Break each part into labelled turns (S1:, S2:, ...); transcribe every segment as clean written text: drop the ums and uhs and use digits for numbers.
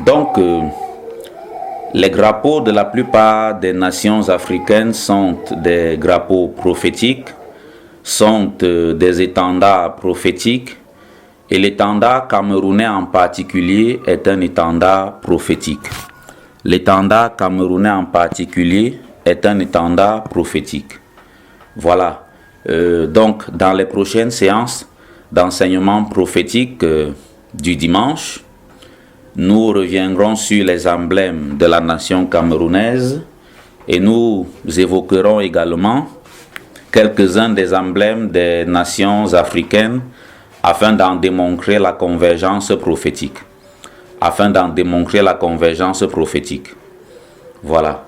S1: Donc, les grappeaux de la plupart des nations africaines sont des grappeaux prophétiques, sont des étendards prophétiques, et l'étendard camerounais en particulier est un étendard prophétique. L'étendard camerounais en particulier est un étendard prophétique. Voilà. Donc, dans les prochaines séances d'enseignement prophétique du dimanche, nous reviendrons sur les emblèmes de la nation camerounaise et nous évoquerons également quelques-uns des emblèmes des nations africaines afin d'en démontrer la convergence prophétique. Voilà.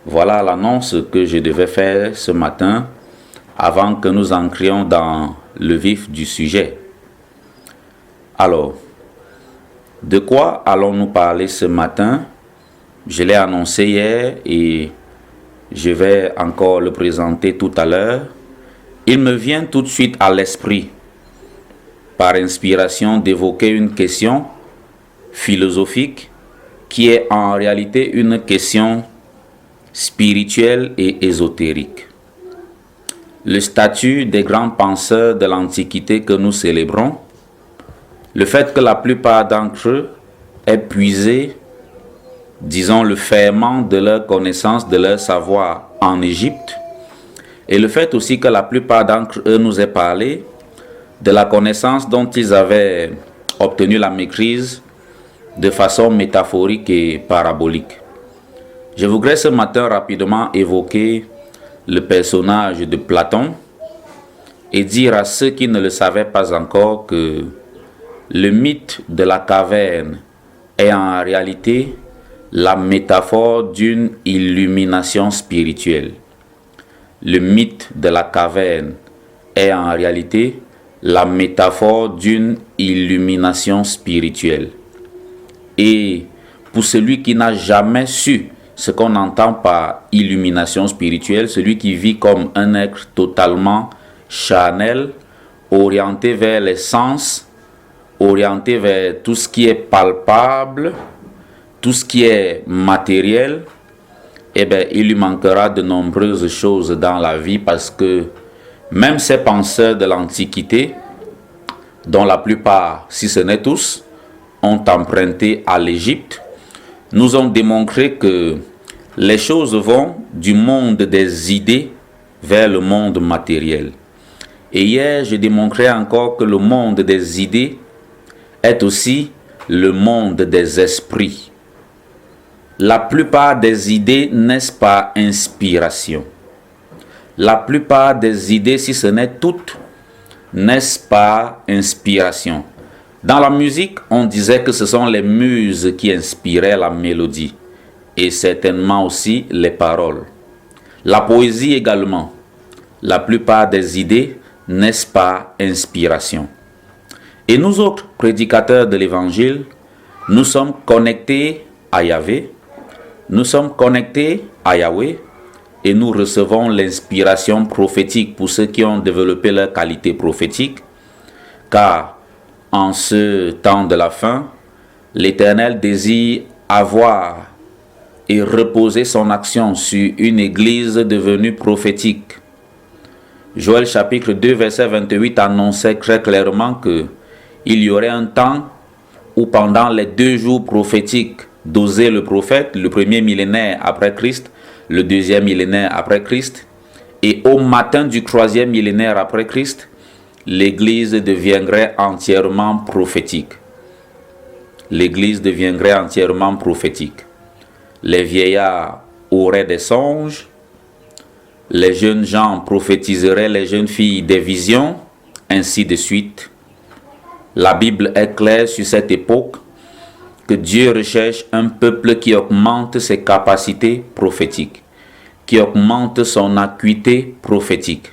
S1: Voilà l'annonce que je devais faire ce matin avant que nous entrions dans le vif du sujet. Alors, de quoi allons-nous parler ce matin? Je l'ai annoncé hier et je vais encore le présenter tout à l'heure. Il me vient tout de suite à l'esprit, par inspiration, d'évoquer une question philosophique qui est en réalité une question spirituelle et ésotérique. Le statut des grands penseurs de l'Antiquité que nous célébrons, le fait que la plupart d'entre eux aient puisé, disons, le ferment de leur connaissance, de leur savoir en Égypte, et le fait aussi que la plupart d'entre eux nous aient parlé de la connaissance dont ils avaient obtenu la maîtrise de façon métaphorique et parabolique. Je voudrais ce matin rapidement évoquer le personnage de Platon et dire à ceux qui ne le savaient pas encore que le mythe de la caverne est en réalité la métaphore d'une illumination spirituelle. Le mythe de la caverne est en réalité la métaphore d'une illumination spirituelle. Et pour celui qui n'a jamais su ce qu'on entend par illumination spirituelle, celui qui vit comme un être totalement charnel, orienté vers les sens, orienté vers tout ce qui est palpable, tout ce qui est matériel, eh bien, il lui manquera de nombreuses choses dans la vie parce que même ces penseurs de l'Antiquité, dont la plupart, si ce n'est tous, ont emprunté à l'Égypte, nous ont démontré que les choses vont du monde des idées vers le monde matériel. Et hier, je démontrais encore que le monde des idées est aussi le monde des esprits. La plupart des idées naissent par inspiration. La plupart des idées, si ce n'est toutes, naissent par inspiration. Dans la musique, on disait que ce sont les muses qui inspiraient la mélodie et certainement aussi les paroles. La poésie également. La plupart des idées naissent par inspiration. Et nous autres, prédicateurs de l'Évangile, nous sommes connectés à Yahvé, nous sommes connectés à Yahweh et nous recevons l'inspiration prophétique pour ceux qui ont développé leur qualité prophétique, car en ce temps de la fin, l'Éternel désire avoir et reposer son action sur une église devenue prophétique. Joël chapitre 2 verset 28 annonçait très clairement que il y aurait un temps où pendant les 2 jours prophétiques d'Osée le prophète, le premier millénaire après Christ, le deuxième millénaire après Christ, et au matin du 3e millénaire après Christ, l'Église deviendrait entièrement prophétique. L'Église deviendrait entièrement prophétique. Les vieillards auraient des songes, les jeunes gens prophétiseraient, les jeunes filles des visions, ainsi de suite. La Bible est claire sur cette époque que Dieu recherche un peuple qui augmente ses capacités prophétiques, qui augmente son acuité prophétique,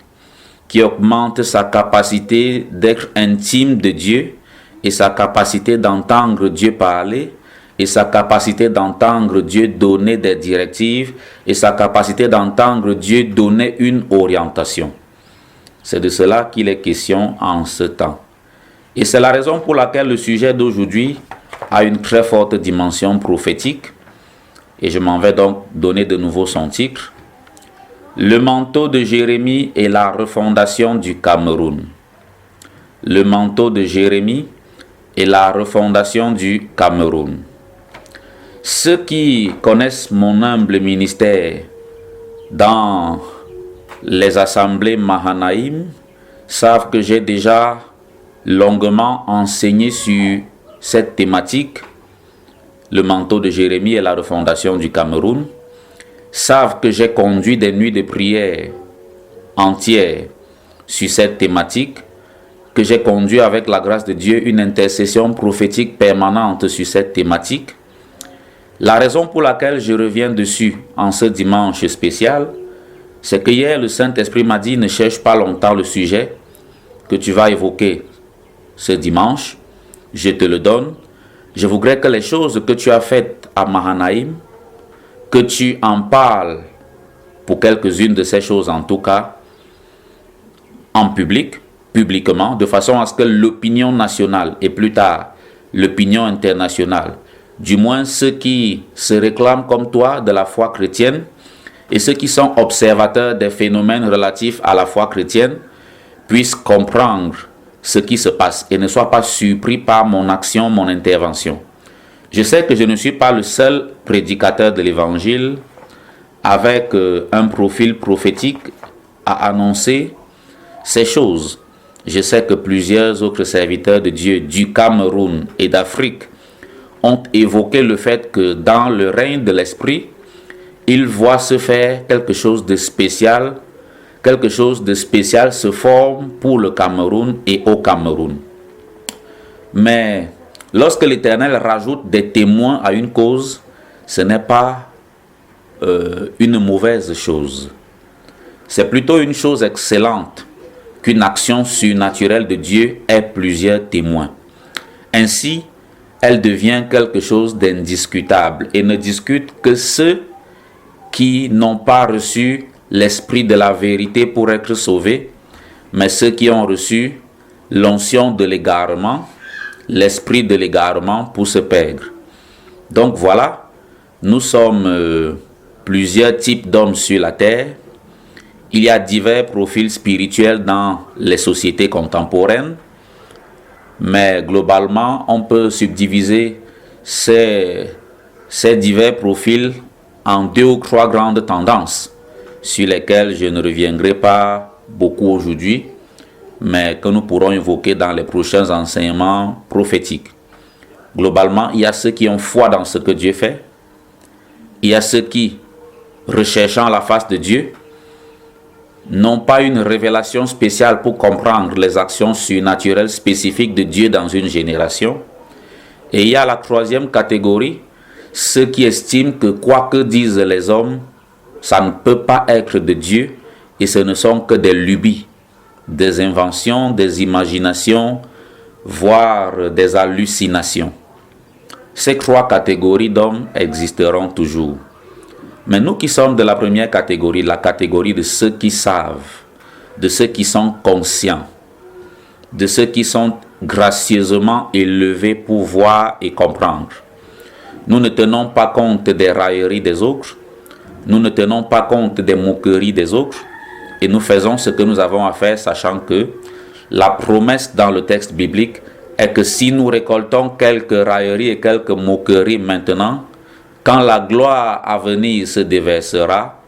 S1: qui augmente sa capacité d'être intime de Dieu et sa capacité d'entendre Dieu parler et sa capacité d'entendre Dieu donner des directives et sa capacité d'entendre Dieu donner une orientation. C'est de cela qu'il est question en ce temps. Et c'est la raison pour laquelle le sujet d'aujourd'hui a une très forte dimension prophétique et je m'en vais donc donner de nouveau son titre. Le manteau de Jérémie et la refondation du Cameroun. Le manteau de Jérémie et la refondation du Cameroun. Ceux qui connaissent mon humble ministère dans les assemblées Mahanaïm savent que j'ai déjà longuement enseigné sur cette thématique, le manteau de Jérémie et la refondation du Cameroun, savent que j'ai conduit des nuits de prière entières sur cette thématique, que j'ai conduit avec la grâce de Dieu une intercession prophétique permanente sur cette thématique. La raison pour laquelle je reviens dessus en ce dimanche spécial, c'est que hier le Saint-Esprit m'a dit ne cherche pas longtemps le sujet que tu vas évoquer ce dimanche, je te le donne. Je voudrais que les choses que tu as faites à Mahanaïm, que tu en parles pour quelques-unes de ces choses en tout cas, en public, publiquement, de façon à ce que l'opinion nationale et plus tard l'opinion internationale, du moins ceux qui se réclament comme toi de la foi chrétienne et ceux qui sont observateurs des phénomènes relatifs à la foi chrétienne, puissent comprendre ce qui se passe et ne soient pas surpris par mon action, mon intervention. Je sais que je ne suis pas le seul prédicateur de l'Évangile avec un profil prophétique à annoncer ces choses. Je sais que plusieurs autres serviteurs de Dieu du Cameroun et d'Afrique ont évoqué le fait que dans le règne de l'Esprit, ils voient se faire quelque chose de spécial se forme pour le Cameroun et au Cameroun. Mais lorsque l'Éternel rajoute des témoins à une cause, ce n'est pas une mauvaise chose. C'est plutôt une chose excellente qu'une action surnaturelle de Dieu ait plusieurs témoins. Ainsi, elle devient quelque chose d'indiscutable et ne discute que ceux qui n'ont pas reçu l'esprit de la vérité pour être sauvés, mais ceux qui ont reçu l'onction de l'égarement, l'esprit de l'égarement pour se perdre. Donc voilà, nous sommes plusieurs types d'hommes sur la terre. Il y a divers profils spirituels dans les sociétés contemporaines, mais globalement, on peut subdiviser ces divers profils en 2 ou 3 grandes tendances sur lesquelles je ne reviendrai pas beaucoup aujourd'hui, mais que nous pourrons évoquer dans les prochains enseignements prophétiques. Globalement, il y a ceux qui ont foi dans ce que Dieu fait, il y a ceux qui, recherchant la face de Dieu, n'ont pas une révélation spéciale pour comprendre les actions surnaturelles spécifiques de Dieu dans une génération. Et il y a la 3e catégorie, ceux qui estiment que quoi que disent les hommes, ça ne peut pas être de Dieu et ce ne sont que des lubies, des inventions, des imaginations, voire des hallucinations. Ces 3 catégories d'hommes existeront toujours. Mais nous qui sommes de la première catégorie, la catégorie de ceux qui savent, de ceux qui sont conscients, de ceux qui sont gracieusement élevés pour voir et comprendre. Nous ne tenons pas compte des railleries des autres, nous ne tenons pas compte des moqueries des autres, et nous faisons ce que nous avons à faire, sachant que la promesse dans le texte biblique est que si nous récoltons quelques railleries et quelques moqueries maintenant, quand la gloire à venir se déversera,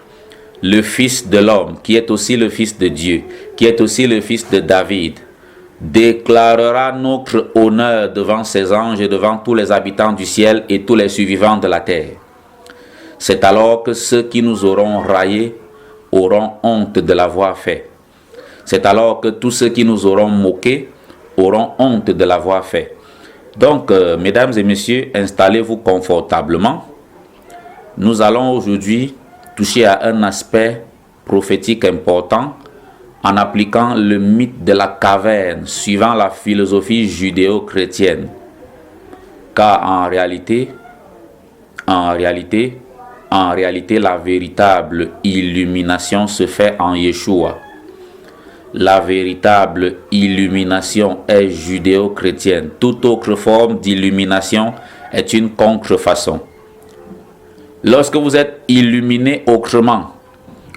S1: le Fils de l'homme, qui est aussi le Fils de Dieu, qui est aussi le Fils de David, déclarera notre honneur devant ses anges et devant tous les habitants du ciel et tous les survivants de la terre. C'est alors que ceux qui nous auront raillés auront honte de l'avoir fait. C'est alors que tous ceux qui nous auront moqués auront honte de l'avoir fait. Donc, mesdames et messieurs, installez-vous confortablement. Nous allons aujourd'hui toucher à un aspect prophétique important en appliquant le mythe de la caverne suivant la philosophie judéo-chrétienne. Car en réalité, la véritable illumination se fait en Yeshua. La véritable illumination est judéo-chrétienne. Toute autre forme d'illumination est une contrefaçon. Lorsque vous êtes illuminé autrement,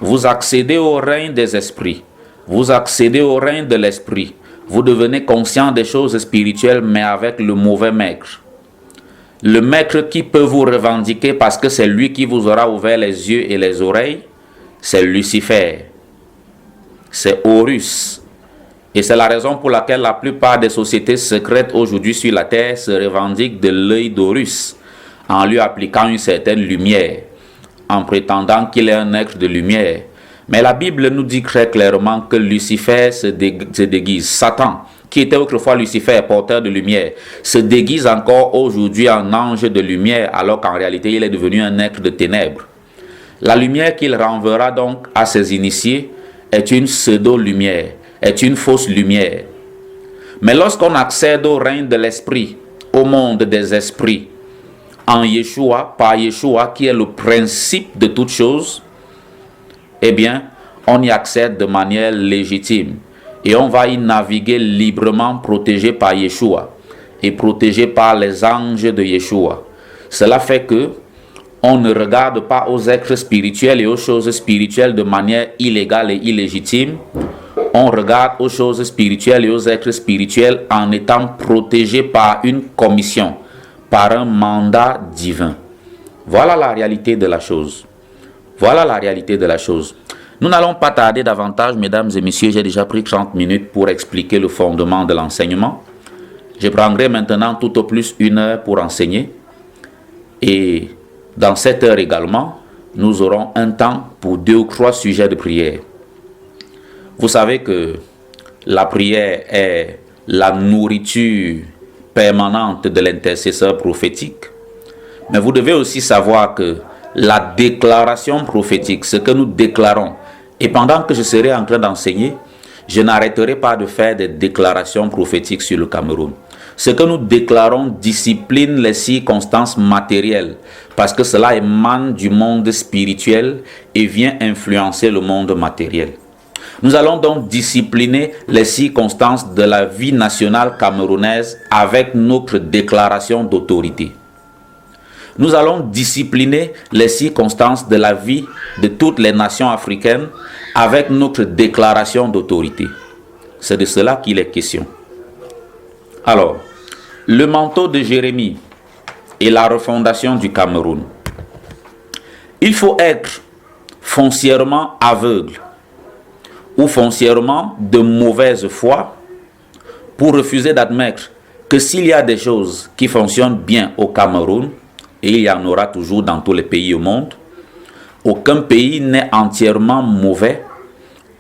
S1: vous accédez au règne des esprits, vous accédez au règne de l'esprit, vous devenez conscient des choses spirituelles mais avec le mauvais maître. Le maître qui peut vous revendiquer parce que c'est lui qui vous aura ouvert les yeux et les oreilles, c'est Lucifer, c'est Horus. Et c'est la raison pour laquelle la plupart des sociétés secrètes aujourd'hui sur la terre se revendiquent de l'œil d'Horus en lui appliquant une certaine lumière, en prétendant qu'il est un être de lumière. Mais la Bible nous dit très clairement que Lucifer se déguise. Satan, qui était autrefois Lucifer, porteur de lumière, se déguise encore aujourd'hui en ange de lumière, alors qu'en réalité il est devenu un être de ténèbres. La lumière qu'il renverra donc à ses initiés est une pseudo-lumière, est une fausse lumière. Mais lorsqu'on accède au règne de l'esprit, au monde des esprits, en Yeshua, par Yeshua, qui est le principe de toute chose, eh bien, on y accède de manière légitime. Et on va y naviguer librement, protégé par Yeshua et protégé par les anges de Yeshua. Cela fait que on ne regarde pas aux êtres spirituels et aux choses spirituelles de manière illégale et illégitime. On regarde aux choses spirituelles et aux êtres spirituels en étant protégé par une commission, par un mandat divin. Voilà la réalité de la chose. Voilà la réalité de la chose. Nous n'allons pas tarder davantage, mesdames et messieurs. J'ai déjà pris 30 minutes pour expliquer le fondement de l'enseignement. Je prendrai maintenant tout au plus 1 heure pour enseigner. Et dans cette heure également, nous aurons un temps pour 2 ou 3 sujets de prière. Vous savez que la prière est la nourriture permanente de l'intercesseur prophétique. Mais vous devez aussi savoir que la déclaration prophétique, ce que nous déclarons, et pendant que je serai en train d'enseigner, je n'arrêterai pas de faire des déclarations prophétiques sur le Cameroun. Ce que nous déclarons discipline les circonstances matérielles, parce que cela émane du monde spirituel et vient influencer le monde matériel. Nous allons donc discipliner les circonstances de la vie nationale camerounaise avec notre déclaration d'autorité. Nous allons discipliner les circonstances de la vie de toutes les nations africaines avec notre déclaration d'autorité. C'est de cela qu'il est question. Alors, le manteau de Jérémie et la refondation du Cameroun. Il faut être foncièrement aveugle ou foncièrement de mauvaise foi pour refuser d'admettre que s'il y a des choses qui fonctionnent bien au Cameroun, et il y en aura toujours dans tous les pays au monde, aucun pays n'est entièrement mauvais,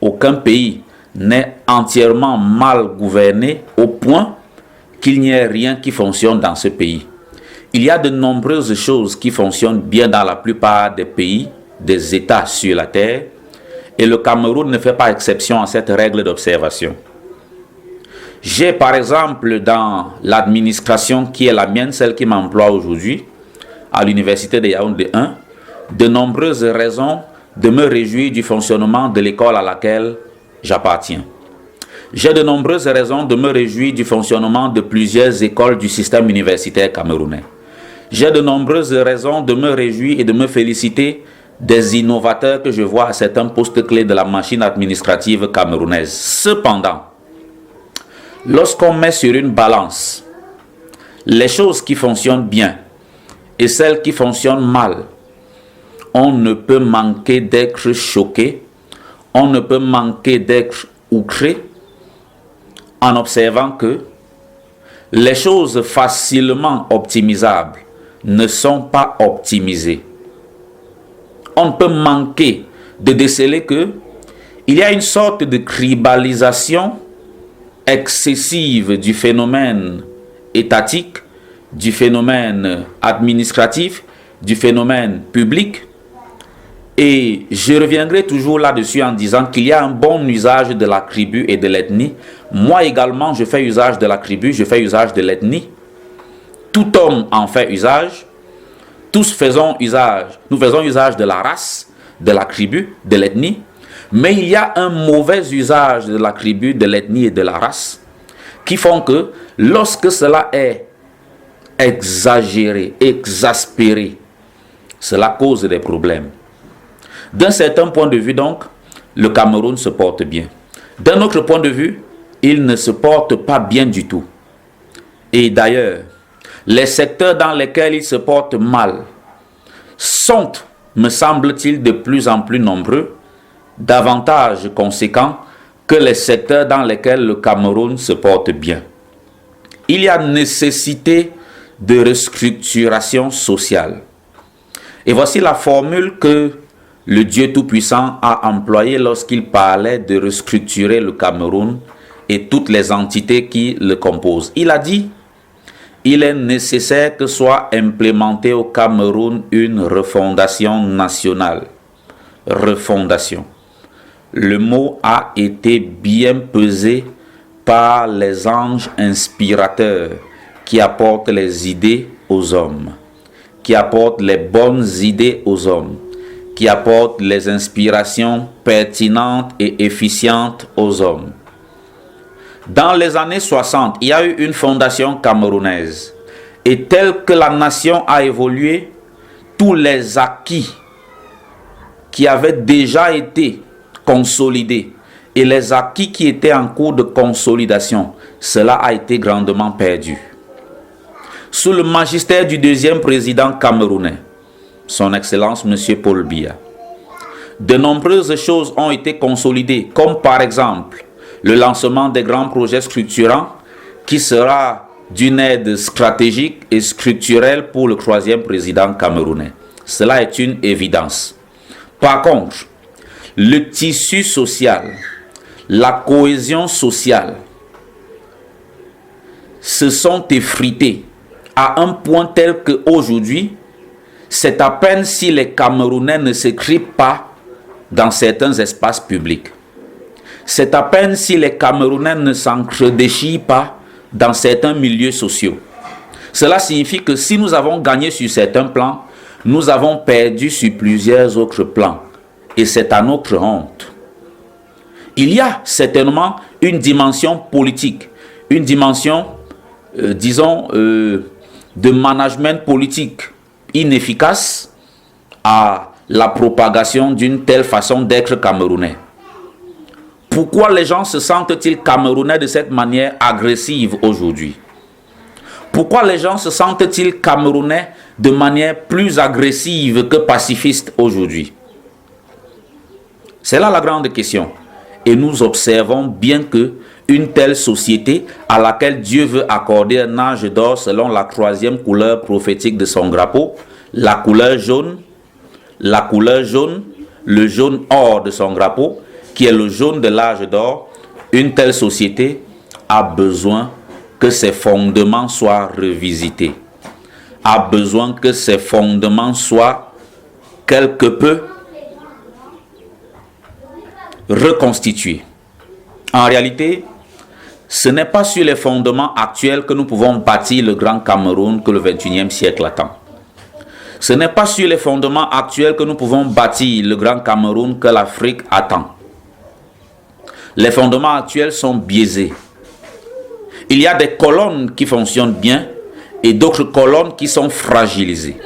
S1: aucun pays n'est entièrement mal gouverné au point qu'il n'y ait rien qui fonctionne dans ce pays. Il y a de nombreuses choses qui fonctionnent bien dans la plupart des pays, des États sur la terre, et le Cameroun ne fait pas exception à cette règle d'observation. J'ai par exemple dans l'administration qui est la mienne, celle qui m'emploie aujourd'hui, à l'université de Yaoundé 1, de nombreuses raisons de me réjouir du fonctionnement de l'école à laquelle j'appartiens. J'ai de nombreuses raisons de me réjouir du fonctionnement de plusieurs écoles du système universitaire camerounais. J'ai de nombreuses raisons de me réjouir et de me féliciter des innovateurs que je vois à certains postes clés de la machine administrative camerounaise. Cependant, lorsqu'on met sur une balance les choses qui fonctionnent bien et celles qui fonctionnent mal, on ne peut manquer d'être choqué, on ne peut manquer d'être outré en observant que les choses facilement optimisables ne sont pas optimisées. On ne peut manquer de déceler que il y a une sorte de tribalisation excessive du phénomène étatique, du phénomène administratif, du phénomène public. Et je reviendrai toujours là-dessus en disant qu'il y a un bon usage de la tribu et de l'ethnie. Moi également, je fais usage de la tribu, je fais usage de l'ethnie. Tout homme en fait usage. Tous faisons usage, nous faisons usage de la race, de la tribu, de l'ethnie. Mais il y a un mauvais usage de la tribu, de l'ethnie et de la race qui font que lorsque cela est exagéré, exaspéré. Cela cause des problèmes. D'un certain point de vue donc, le Cameroun se porte bien. D'un autre point de vue, il ne se porte pas bien du tout. Et d'ailleurs, les secteurs dans lesquels il se porte mal sont, me semble-t-il, de plus en plus nombreux, davantage conséquents que les secteurs dans lesquels le Cameroun se porte bien. Il y a nécessité de restructuration sociale. Et voici la formule que le Dieu Tout-Puissant a employée lorsqu'il parlait de restructurer le Cameroun et toutes les entités qui le composent. Il a dit: il est nécessaire que soit implémentée au Cameroun une refondation nationale. Refondation. Le mot a été bien pesé par les anges inspirateurs qui apportent les idées aux hommes, qui apportent les bonnes idées aux hommes, qui apportent les inspirations pertinentes et efficientes aux hommes. Dans les années 60, il y a eu une fondation camerounaise. Et telle que la nation a évolué, tous les acquis qui avaient déjà été consolidés et les acquis qui étaient en cours de consolidation, cela a été grandement perdu. Sous le magistère du deuxième président camerounais, son Excellence M. Paul Biya, de nombreuses choses ont été consolidées, comme par exemple le lancement des grands projets structurants qui sera d'une aide stratégique et structurelle pour le troisième président camerounais. Cela est une évidence. Par contre, le tissu social, la cohésion sociale se sont effrités à un point tel qu'aujourd'hui, c'est à peine si les Camerounais ne s'écrient pas dans certains espaces publics. C'est à peine si les Camerounais ne s'encredéchirent pas dans certains milieux sociaux. Cela signifie que si nous avons gagné sur certains plans, nous avons perdu sur plusieurs autres plans. Et c'est à notre honte. Il y a certainement une dimension politique, une dimension, de management politique inefficace à la propagation d'une telle façon d'être camerounais. Pourquoi les gens se sentent-ils camerounais de cette manière agressive aujourd'hui? Pourquoi les gens se sentent-ils camerounais de manière plus agressive que pacifiste aujourd'hui? C'est là la grande question. Et nous observons bien que une telle société à laquelle Dieu veut accorder un âge d'or selon la troisième couleur prophétique de son drapeau, la couleur jaune, le jaune or de son drapeau, qui est le jaune de l'âge d'or, une telle société a besoin que ses fondements soient revisités, a besoin que ses fondements soient quelque peu reconstitués. En réalité, ce n'est pas sur les fondements actuels que nous pouvons bâtir le grand Cameroun que le XXIe siècle attend. Ce n'est pas sur les fondements actuels que nous pouvons bâtir le grand Cameroun que l'Afrique attend. Les fondements actuels sont biaisés. Il y a des colonnes qui fonctionnent bien et d'autres colonnes qui sont fragilisées.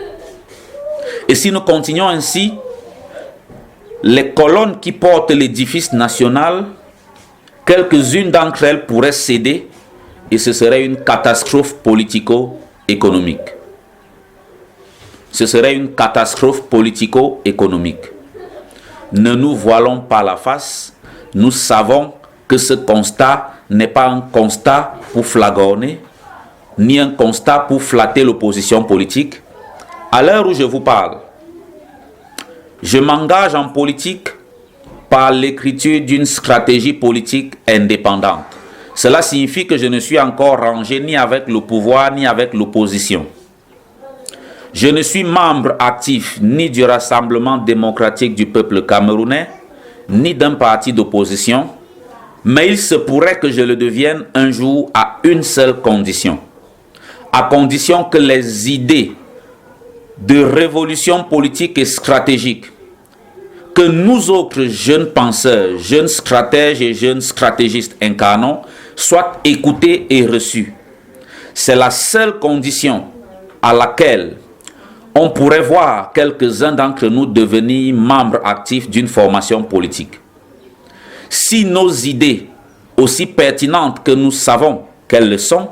S1: Et si nous continuons ainsi, les colonnes qui portent l'édifice national, quelques-unes d'entre elles pourraient céder et ce serait une catastrophe politico-économique. Ce serait une catastrophe politico-économique. Ne nous voilons pas la face. Nous savons que ce constat n'est pas un constat pour flagorner, ni un constat pour flatter l'opposition politique. À l'heure où je vous parle, je m'engage en politique par l'écriture d'une stratégie politique indépendante. Cela signifie que je ne suis encore rangé ni avec le pouvoir ni avec l'opposition. Je ne suis membre actif ni du Rassemblement démocratique du peuple camerounais, ni d'un parti d'opposition, mais il se pourrait que je le devienne un jour à une seule condition. À condition que les idées de révolution politique et stratégique que nous autres jeunes penseurs, jeunes stratèges et jeunes stratégistes incarnons soient écoutées et reçues. C'est la seule condition à laquelle on pourrait voir quelques-uns d'entre nous devenir membres actifs d'une formation politique. Si nos idées, aussi pertinentes que nous savons qu'elles le sont,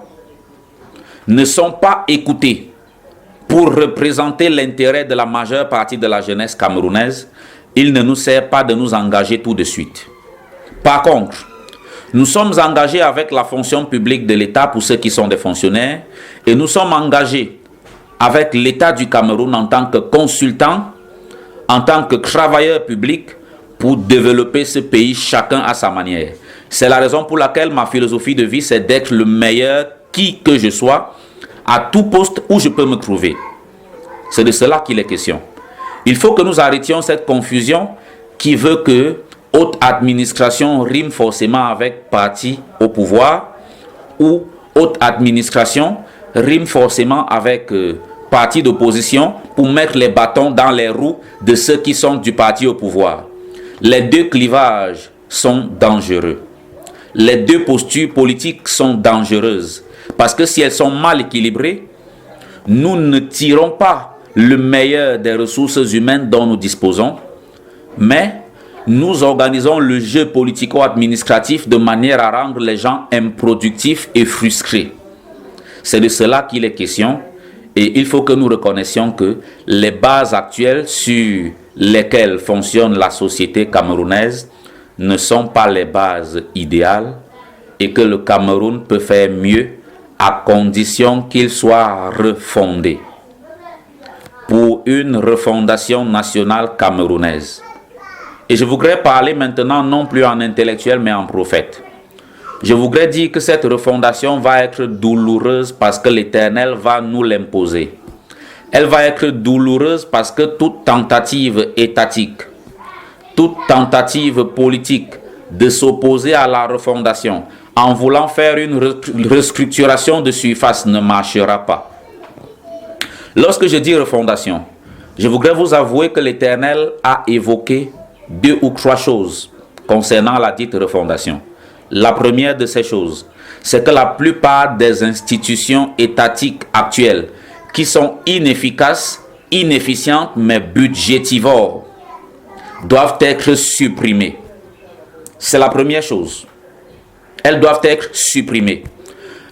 S1: ne sont pas écoutées pour représenter l'intérêt de la majeure partie de la jeunesse camerounaise, il ne nous sert pas de nous engager tout de suite. Par contre, nous sommes engagés avec la fonction publique de l'État pour ceux qui sont des fonctionnaires et nous sommes engagés avec l'État du Cameroun en tant que consultant, en tant que travailleur public pour développer ce pays chacun à sa manière. C'est la raison pour laquelle ma philosophie de vie, c'est d'être le meilleur qui que je sois à tout poste où je peux me trouver. C'est de cela qu'il est question. Il faut que nous arrêtions cette confusion qui veut que haute administration rime forcément avec parti au pouvoir ou haute administration rime forcément avec parti d'opposition pour mettre les bâtons dans les roues de ceux qui sont du parti au pouvoir. Les deux clivages sont dangereux. Les deux postures politiques sont dangereuses parce que si elles sont mal équilibrées, nous ne tirons pas le meilleur des ressources humaines dont nous disposons, mais nous organisons le jeu politico-administratif de manière à rendre les gens improductifs et frustrés. C'est de cela qu'il est question et il faut que nous reconnaissions que les bases actuelles sur lesquelles fonctionne la société camerounaise ne sont pas les bases idéales et que le Cameroun peut faire mieux à condition qu'il soit refondé. Pour une refondation nationale camerounaise. Et je voudrais parler maintenant non plus en intellectuel mais en prophète. Je voudrais dire que cette refondation va être douloureuse parce que l'Éternel va nous l'imposer. Elle va être douloureuse parce que toute tentative étatique, toute tentative politique de s'opposer à la refondation en voulant faire une restructuration de surface ne marchera pas. Lorsque je dis refondation, je voudrais vous avouer que l'Éternel a évoqué 2 ou 3 choses concernant la dite refondation. La première de ces choses, c'est que la plupart des institutions étatiques actuelles qui sont inefficaces, inefficientes, mais budgétivores, doivent être supprimées. C'est la première chose. Elles doivent être supprimées.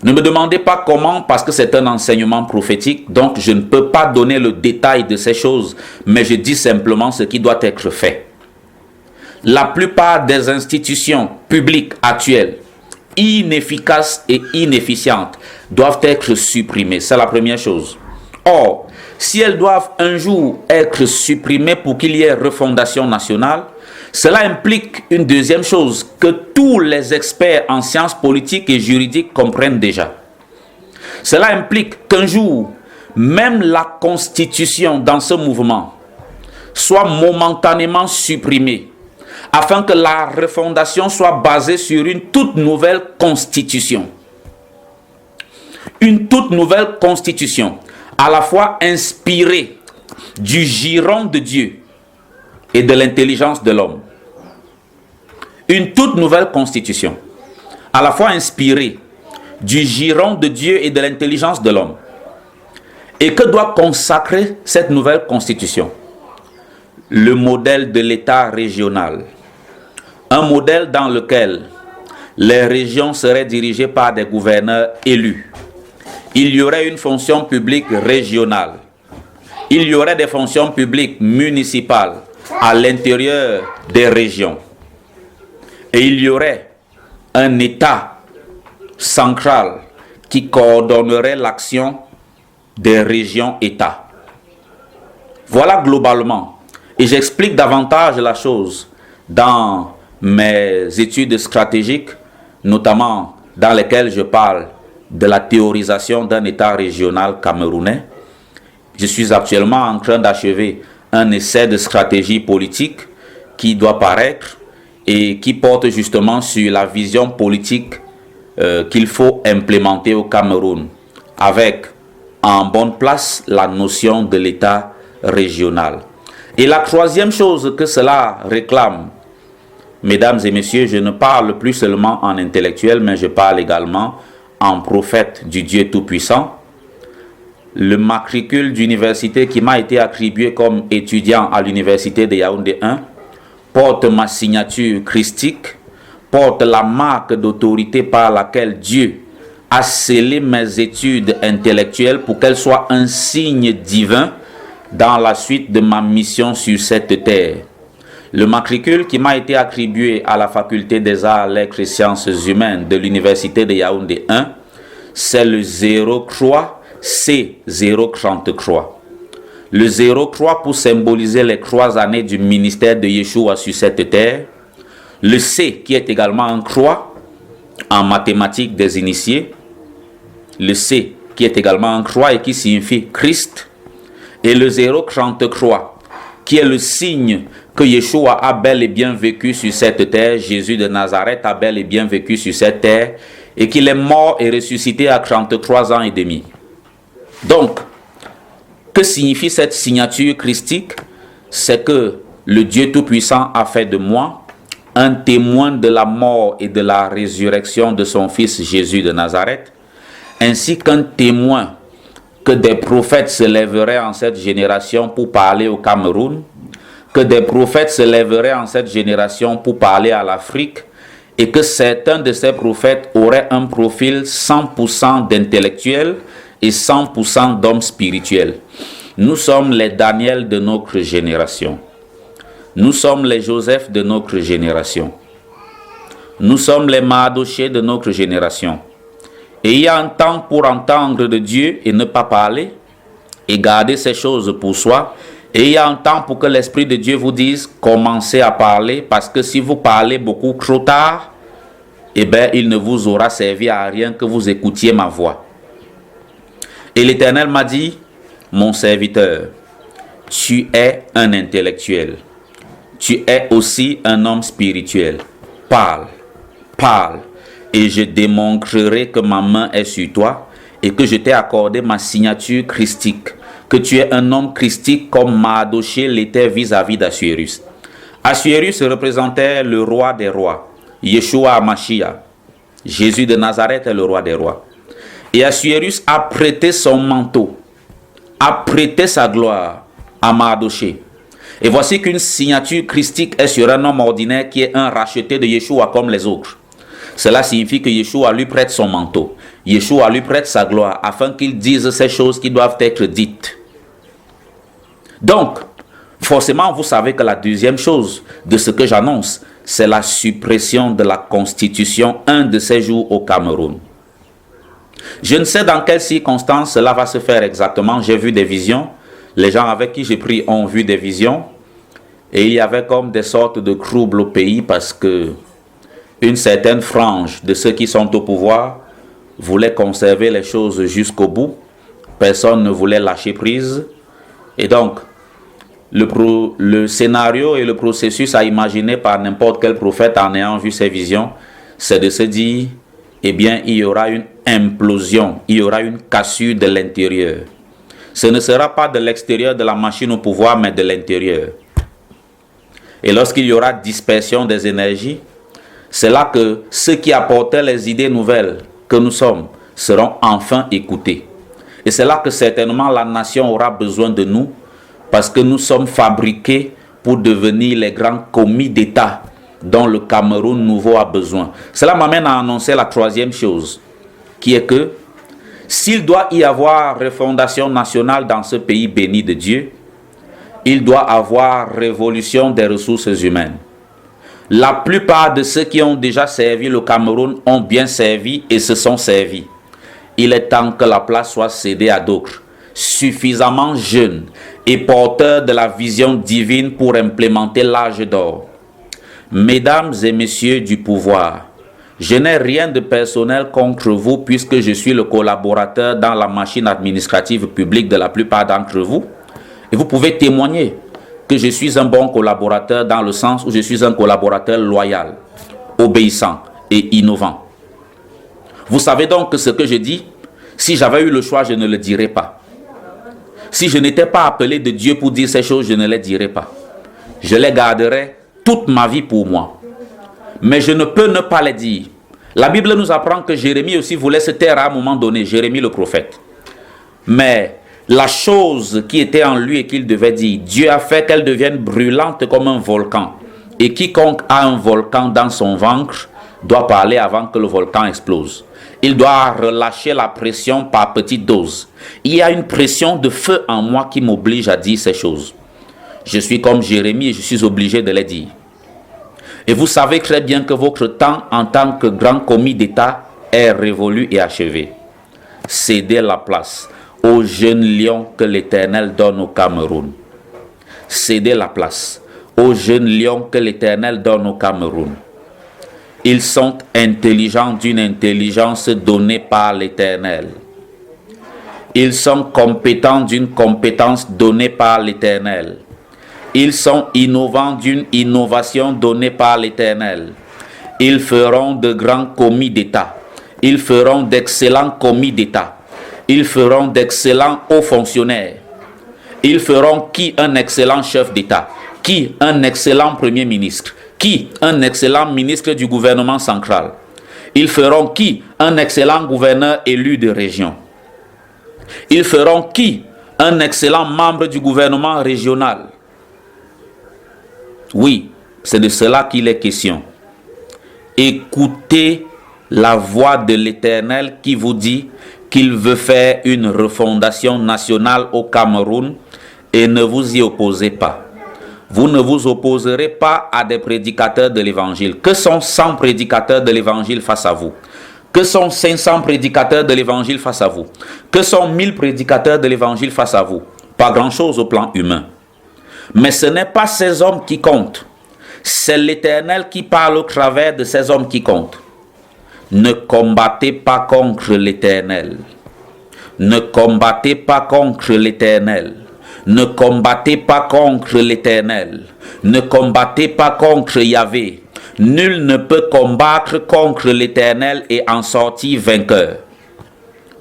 S1: Ne me demandez pas comment, parce que c'est un enseignement prophétique, donc je ne peux pas donner le détail de ces choses, mais je dis simplement ce qui doit être fait. La plupart des institutions publiques actuelles, inefficaces et inefficientes, doivent être supprimées. C'est la première chose. Or, si elles doivent un jour être supprimées pour qu'il y ait refondation nationale, cela implique une deuxième chose que tous les experts en sciences politiques et juridiques comprennent déjà. Cela implique qu'un jour, même la constitution dans ce mouvement soit momentanément supprimée afin que la refondation soit basée sur une toute nouvelle constitution. Une toute nouvelle constitution, à la fois inspirée du giron de Dieu et de l'intelligence de l'homme. Une toute nouvelle constitution, à la fois inspirée du giron de Dieu et de l'intelligence de l'homme. Et que doit consacrer cette nouvelle constitution? Le modèle de l'État régional. Un modèle dans lequel les régions seraient dirigées par des gouverneurs élus. Il y aurait une fonction publique régionale. Il y aurait des fonctions publiques municipales à l'intérieur des régions. Et il y aurait un État central qui coordonnerait l'action des régions-États. Voilà globalement. Et j'explique davantage la chose dans mes études stratégiques, notamment dans lesquelles je parle de la théorisation d'un État régional camerounais. Je suis actuellement en train d'achever un essai de stratégie politique qui doit paraître et qui porte justement sur la vision politique qu'il faut implémenter au Cameroun, avec en bonne place la notion de l'État régional. Et la troisième chose que cela réclame, mesdames et messieurs, je ne parle plus seulement en intellectuel, mais je parle également en prophète du Dieu Tout-Puissant. le matricule d'université qui m'a été attribué comme étudiant à l'université de Yaoundé 1 porte ma signature christique, porte la marque d'autorité par laquelle Dieu a scellé mes études intellectuelles pour qu'elles soient un signe divin dans la suite de ma mission sur cette terre. Le matricule qui m'a été attribué à la faculté des arts, lettres et sciences humaines de l'université de Yaoundé 1, c'est le 0 croix C030 croix. Le 0 croix pour symboliser les 3 années du ministère de Yeshua sur cette terre. Le C qui est également un croix en mathématiques des initiés. Le C qui est également un croix et qui signifie Christ. Et le 030 croix qui est le signe que Yeshua a bel et bien vécu sur cette terre. Jésus de Nazareth a bel et bien vécu sur cette terre et qu'il est mort et ressuscité à 33 ans et demi. Donc, que signifie cette signature christique? C'est que le Dieu Tout-Puissant a fait de moi un témoin de la mort et de la résurrection de son Fils Jésus de Nazareth, ainsi qu'un témoin que des prophètes se lèveraient en cette génération pour parler au Cameroun, que des prophètes se lèveraient en cette génération pour parler à l'Afrique, et que certains de ces prophètes auraient un profil 100% d'intellectuels et 100% d'hommes spirituels. Nous sommes les Daniel de notre génération. Nous sommes les Joseph de notre génération. Nous sommes les Maadoché de notre génération. Et il y a un temps pour entendre de Dieu et ne pas parler, et garder ces choses pour soi. Et il y a un temps pour que l'Esprit de Dieu vous dise, commencez à parler, parce que si vous parlez beaucoup trop tard, eh bien, il ne vous aura servi à rien que vous écoutiez ma voix. Et l'Éternel m'a dit, mon serviteur, tu es un intellectuel. Tu es aussi un homme spirituel. Parle, parle, et je démontrerai que ma main est sur toi et que je t'ai accordé ma signature christique, que tu es un homme christique comme Maadoché l'était vis-à-vis d'Assuérus. Assuérus représentait le roi des rois, Yeshua HaMashiach. Jésus de Nazareth est le roi des rois. Et Assuérus a prêté son manteau, a prêté sa gloire à Maadoché. Et voici qu'une signature christique est sur un homme ordinaire qui est un racheté de Yeshua comme les autres. Cela signifie que Yeshua lui prête son manteau. Yeshua lui prête sa gloire afin qu'il dise ces choses qui doivent être dites. Donc, forcément, vous savez que la deuxième chose de ce que j'annonce, c'est la suppression de la Constitution un de ces jours au Cameroun. Je ne sais dans quelles circonstances cela va se faire exactement. J'ai vu des visions. Les gens avec qui j'ai pris ont vu des visions. Et il y avait comme des sortes de troubles au pays parce que une certaine frange de ceux qui sont au pouvoir voulait conserver les choses jusqu'au bout. Personne ne voulait lâcher prise. Et donc, le scénario et le processus à imaginer par n'importe quel prophète en ayant vu ces visions, c'est de se dire, eh bien, il y aura une implosion, il y aura une cassure de l'intérieur. Ce ne sera pas de l'extérieur de la machine au pouvoir, mais de l'intérieur. Et lorsqu'il y aura dispersion des énergies, c'est là que ceux qui apportaient les idées nouvelles que nous sommes seront enfin écoutés. Et c'est là que certainement la nation aura besoin de nous, parce que nous sommes fabriqués pour devenir les grands commis d'État dont le Cameroun nouveau a besoin. Cela m'amène à annoncer la troisième chose, qui est que s'il doit y avoir refondation nationale dans ce pays béni de Dieu, il doit avoir révolution des ressources humaines. La plupart de ceux qui ont déjà servi le Cameroun ont bien servi et se sont servis. Il est temps que la place soit cédée à d'autres, suffisamment jeunes et porteurs de la vision divine pour implémenter l'âge d'or. Mesdames et messieurs du pouvoir, je n'ai rien de personnel contre vous puisque je suis le collaborateur dans la machine administrative publique de la plupart d'entre vous. Et vous pouvez témoigner que je suis un bon collaborateur dans le sens où je suis un collaborateur loyal, obéissant et innovant. Vous savez donc que ce que je dis, si j'avais eu le choix, je ne le dirais pas. Si je n'étais pas appelé de Dieu pour dire ces choses, je ne les dirais pas. Je les garderais toute ma vie pour moi. Mais je ne peux ne pas les dire. La Bible nous apprend que Jérémie aussi voulait se taire à un moment donné, Jérémie le prophète. Mais la chose qui était en lui et qu'il devait dire. Dieu a fait qu'elle devienne brûlante comme un volcan. Et quiconque a un volcan dans son ventre doit parler avant que le volcan explose. Il doit relâcher la pression par petites doses. Il y a une pression de feu en moi qui m'oblige à dire ces choses. Je suis comme Jérémie et je suis obligé de les dire. Et vous savez très bien que votre temps en tant que grand commis d'État est révolu et achevé. Cédez la place aux jeunes lions que l'Éternel donne au Cameroun. Cédez la place aux jeunes lions que l'Éternel donne au Cameroun. Ils sont intelligents d'une intelligence donnée par l'Éternel. Ils sont compétents d'une compétence donnée par l'Éternel. Ils sont innovants d'une innovation donnée par l'Éternel. Ils feront de grands commis d'État. Ils feront d'excellents commis d'État. Ils feront d'excellents hauts fonctionnaires. Ils feront qui un excellent chef d'État, qui un excellent premier ministre, qui un excellent ministre du gouvernement central. Ils feront qui un excellent gouverneur élu de région. Ils feront qui un excellent membre du gouvernement régional. Oui, c'est de cela qu'il est question. Écoutez la voix de l'Éternel qui vous dit qu'il veut faire une refondation nationale au Cameroun et ne vous y opposez pas. Vous ne vous opposerez pas à des prédicateurs de l'Évangile. Que sont 100 prédicateurs de l'Évangile face à vous? Que sont 500 prédicateurs de l'Évangile face à vous? Que sont 1000 prédicateurs de l'Évangile face à vous? Pas grand-chose au plan humain. Mais ce n'est pas ces hommes qui comptent. C'est l'Éternel qui parle au travers de ces hommes qui comptent. Ne combattez pas contre l'Éternel. Ne combattez pas contre l'Éternel. Ne combattez pas contre l'Éternel. Ne combattez pas contre Yahvé. Nul ne peut combattre contre l'Éternel et en sortir vainqueur.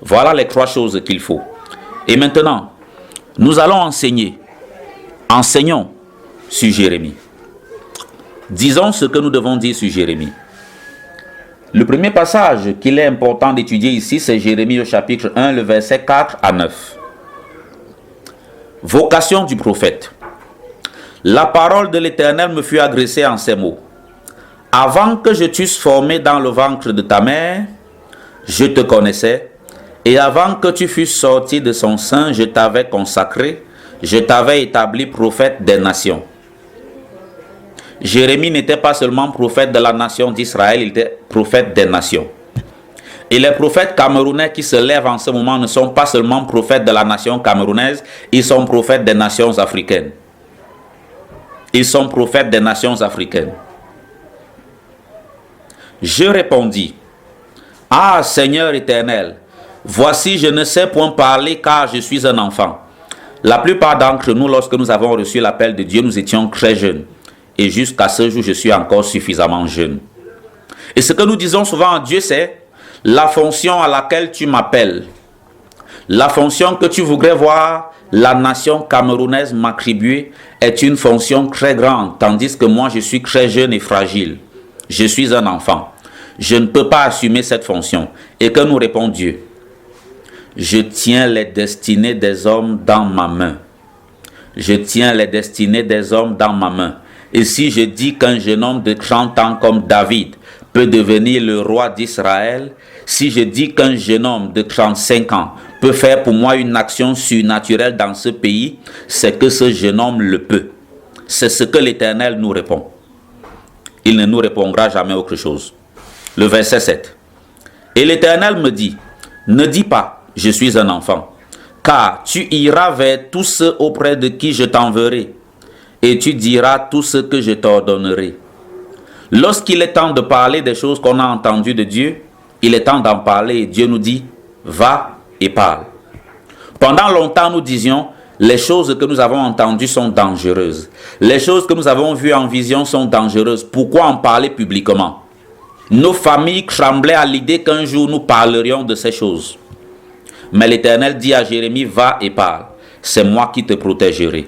S1: Voilà les 3 choses qu'il faut. Et maintenant, nous allons enseigner. Enseignons sur Jérémie. Disons ce que nous devons dire sur Jérémie. Le premier passage qu'il est important d'étudier ici, c'est Jérémie au chapitre 1, le verset 4 à 9. Vocation du prophète. La parole de l'Éternel me fut adressée en ces mots. Avant que je t'eusse formé dans le ventre de ta mère, je te connaissais, et avant que tu fusses sorti de son sein, je t'avais consacré, je t'avais établi prophète des nations. Jérémie n'était pas seulement prophète de la nation d'Israël, il était prophète des nations. Et les prophètes camerounais qui se lèvent en ce moment ne sont pas seulement prophètes de la nation camerounaise, ils sont prophètes des nations africaines. Ils sont prophètes des nations africaines. Je répondis, « Ah, Seigneur éternel, voici je ne sais point parler car je suis un enfant. » La plupart d'entre nous, lorsque nous avons reçu l'appel de Dieu, nous étions très jeunes. Et jusqu'à ce jour, je suis encore suffisamment jeune. Et ce que nous disons souvent à Dieu, c'est la fonction à laquelle tu m'appelles, la fonction que tu voudrais voir la nation camerounaise m'attribuer est une fonction très grande, tandis que moi, je suis très jeune et fragile. Je suis un enfant. Je ne peux pas assumer cette fonction. Et que nous répond Dieu? Je tiens les destinées des hommes dans ma main. Je tiens les destinées des hommes dans ma main. Et si je dis qu'un jeune homme de 30 ans comme David peut devenir le roi d'Israël, si je dis qu'un jeune homme de 35 ans peut faire pour moi une action surnaturelle dans ce pays, c'est que ce jeune homme le peut. C'est ce que l'Éternel nous répond. Il ne nous répondra jamais autre chose. Le verset 7. Et l'Éternel me dit, ne dis pas, je suis un enfant, car tu iras vers tous ceux auprès de qui je t'enverrai, et tu diras tout ce que je t'ordonnerai. Lorsqu'il est temps de parler des choses qu'on a entendues de Dieu, il est temps d'en parler et Dieu nous dit, va et parle. Pendant longtemps, nous disions, les choses que nous avons entendues sont dangereuses. Les choses que nous avons vues en vision sont dangereuses. Pourquoi en parler publiquement? Nos familles tremblaient à l'idée qu'un jour nous parlerions de ces choses. Mais l'Éternel dit à Jérémie, va et parle. C'est moi qui te protégerai.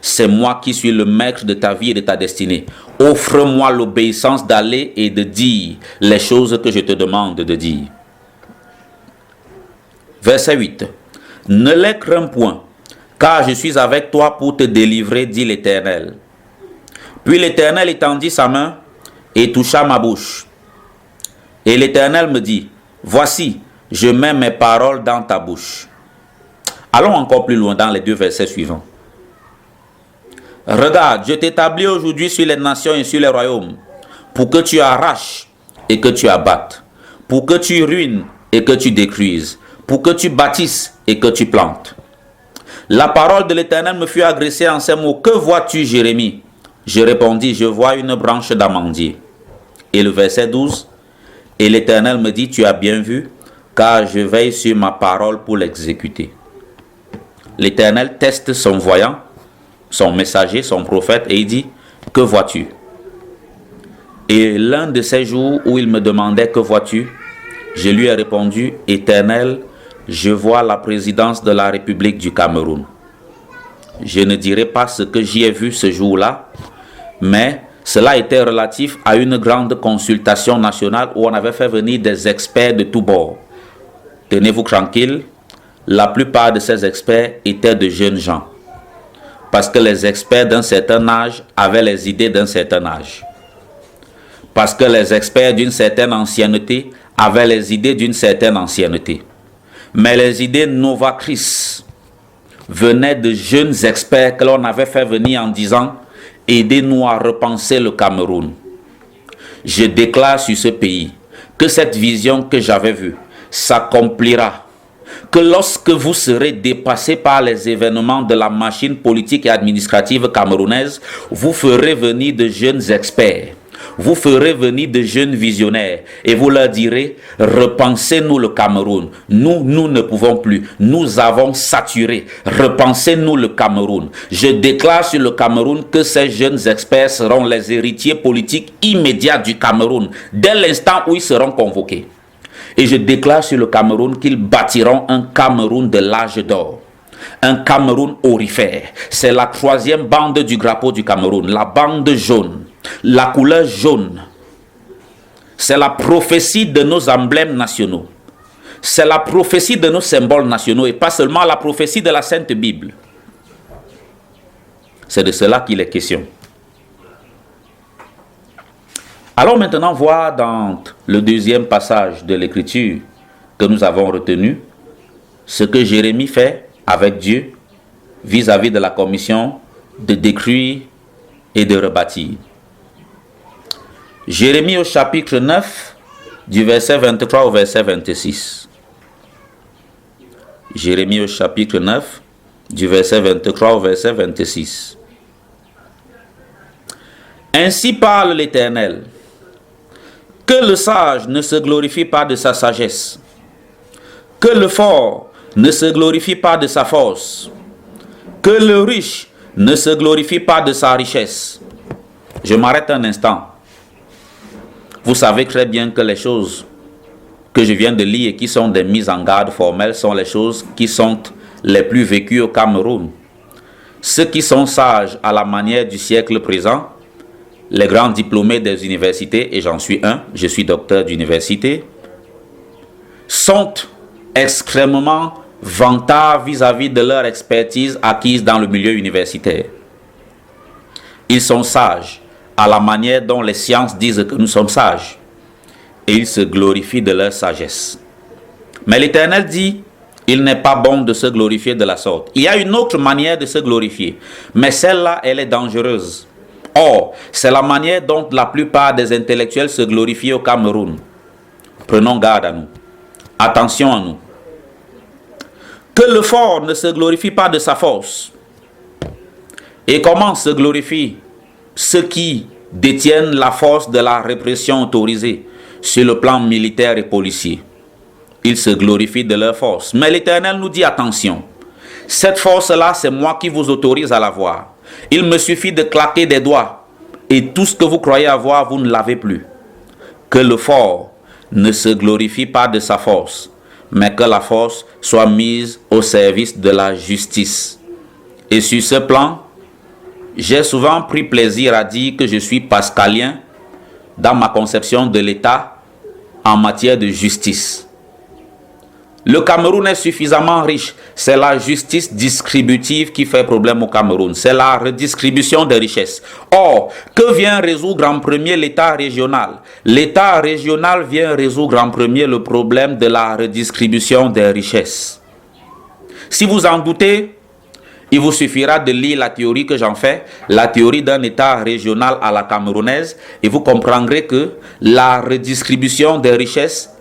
S1: C'est moi qui suis le maître de ta vie et de ta destinée. Offre-moi l'obéissance d'aller et de dire les choses que je te demande de dire. Verset 8. Ne les crains point, car je suis avec toi pour te délivrer, dit l'Éternel. Puis l'Éternel étendit sa main et toucha ma bouche. Et l'Éternel me dit, voici, je mets mes paroles dans ta bouche. Allons encore plus loin dans les 2 versets suivants. Regarde, je t'établis aujourd'hui sur les nations et sur les royaumes, pour que tu arraches et que tu abattes, pour que tu ruines et que tu détruises, pour que tu bâtisses et que tu plantes. La parole de l'Éternel me fut adressée en ces mots. Que vois-tu, Jérémie? Je répondis, je vois une branche d'amandier. Et le verset 12, et l'Éternel me dit, tu as bien vu, car je veille sur ma parole pour l'exécuter. L'Éternel teste son voyant, son messager, son prophète, et il dit, que vois-tu? Et l'un de ces jours où il me demandait, que vois-tu? Je lui ai répondu, Éternel, je vois la présidence de la République du Cameroun. Je ne dirai pas ce que j'y ai vu ce jour-là, mais cela était relatif à une grande consultation nationale où on avait fait venir des experts de tous bords. Tenez-vous tranquille, la plupart de ces experts étaient de jeunes gens. Parce que les experts d'un certain âge avaient les idées d'un certain âge. Parce que les experts d'une certaine ancienneté avaient les idées d'une certaine ancienneté. Mais les idées novatrices venaient de jeunes experts que l'on avait fait venir en disant « Aidez-nous à repenser le Cameroun ». Je déclare sur ce pays que cette vision que j'avais vue s'accomplira. Que lorsque vous serez dépassé par les événements de la machine politique et administrative camerounaise, vous ferez venir de jeunes experts. Vous ferez venir de jeunes visionnaires et vous leur direz, repensez-nous le Cameroun. Nous ne pouvons plus. Nous avons saturé. Repensez-nous le Cameroun. Je déclare sur le Cameroun que ces jeunes experts seront les héritiers politiques immédiats du Cameroun dès l'instant où ils seront convoqués. Et je déclare sur le Cameroun qu'ils bâtiront un Cameroun de l'âge d'or. Un Cameroun aurifère. C'est la 3e bande du drapeau du Cameroun, la bande jaune. La couleur jaune, c'est la prophétie de nos emblèmes nationaux. C'est la prophétie de nos symboles nationaux et pas seulement la prophétie de la Sainte Bible. C'est de cela qu'il est question. Allons maintenant voir dans le 2e passage de l'Écriture que nous avons retenu ce que Jérémie fait avec Dieu vis-à-vis de la commission de détruire et de rebâtir. Jérémie au chapitre 9, du verset 23 au verset 26. Jérémie au chapitre 9, du verset 23 au verset 26. Ainsi parle l'Éternel, que le sage ne se glorifie pas de sa sagesse, que le fort ne se glorifie pas de sa force, que le riche ne se glorifie pas de sa richesse. Je m'arrête un instant. Vous savez très bien que les choses que je viens de lire et qui sont des mises en garde formelles sont les choses qui sont les plus vécues au Cameroun. Ceux qui sont sages à la manière du siècle présent, les grands diplômés des universités, et j'en suis un, je suis docteur d'université, sont extrêmement vantards vis-à-vis de leur expertise acquise dans le milieu universitaire. Ils sont sages à la manière dont les sciences disent que nous sommes sages. Et ils se glorifient de leur sagesse. Mais l'Éternel dit, il n'est pas bon de se glorifier de la sorte. Il y a une autre manière de se glorifier, mais celle-là, elle est dangereuse. Or, c'est la manière dont la plupart des intellectuels se glorifient au Cameroun. Prenons garde à nous. Attention à nous. Que le fort ne se glorifie pas de sa force. Et comment se glorifie ceux qui détiennent la force de la répression autorisée sur le plan militaire et policier? Ils se glorifient de leur force. Mais l'Éternel nous dit attention. Cette force-là, c'est moi qui vous autorise à l'avoir. Il me suffit de claquer des doigts et tout ce que vous croyez avoir, vous ne l'avez plus. Que le fort ne se glorifie pas de sa force, mais que la force soit mise au service de la justice. Et sur ce plan, j'ai souvent pris plaisir à dire que je suis pascalien dans ma conception de l'État en matière de justice. Le Cameroun est suffisamment riche. C'est la justice distributive qui fait problème au Cameroun. C'est la redistribution des richesses. Or, que vient résoudre en premier l'État régional? L'État régional vient résoudre en premier le problème de la redistribution des richesses. Si vous en doutez, il vous suffira de lire la théorie que j'en fais, la théorie d'un État régional à la camerounaise, et vous comprendrez que la redistribution des richesses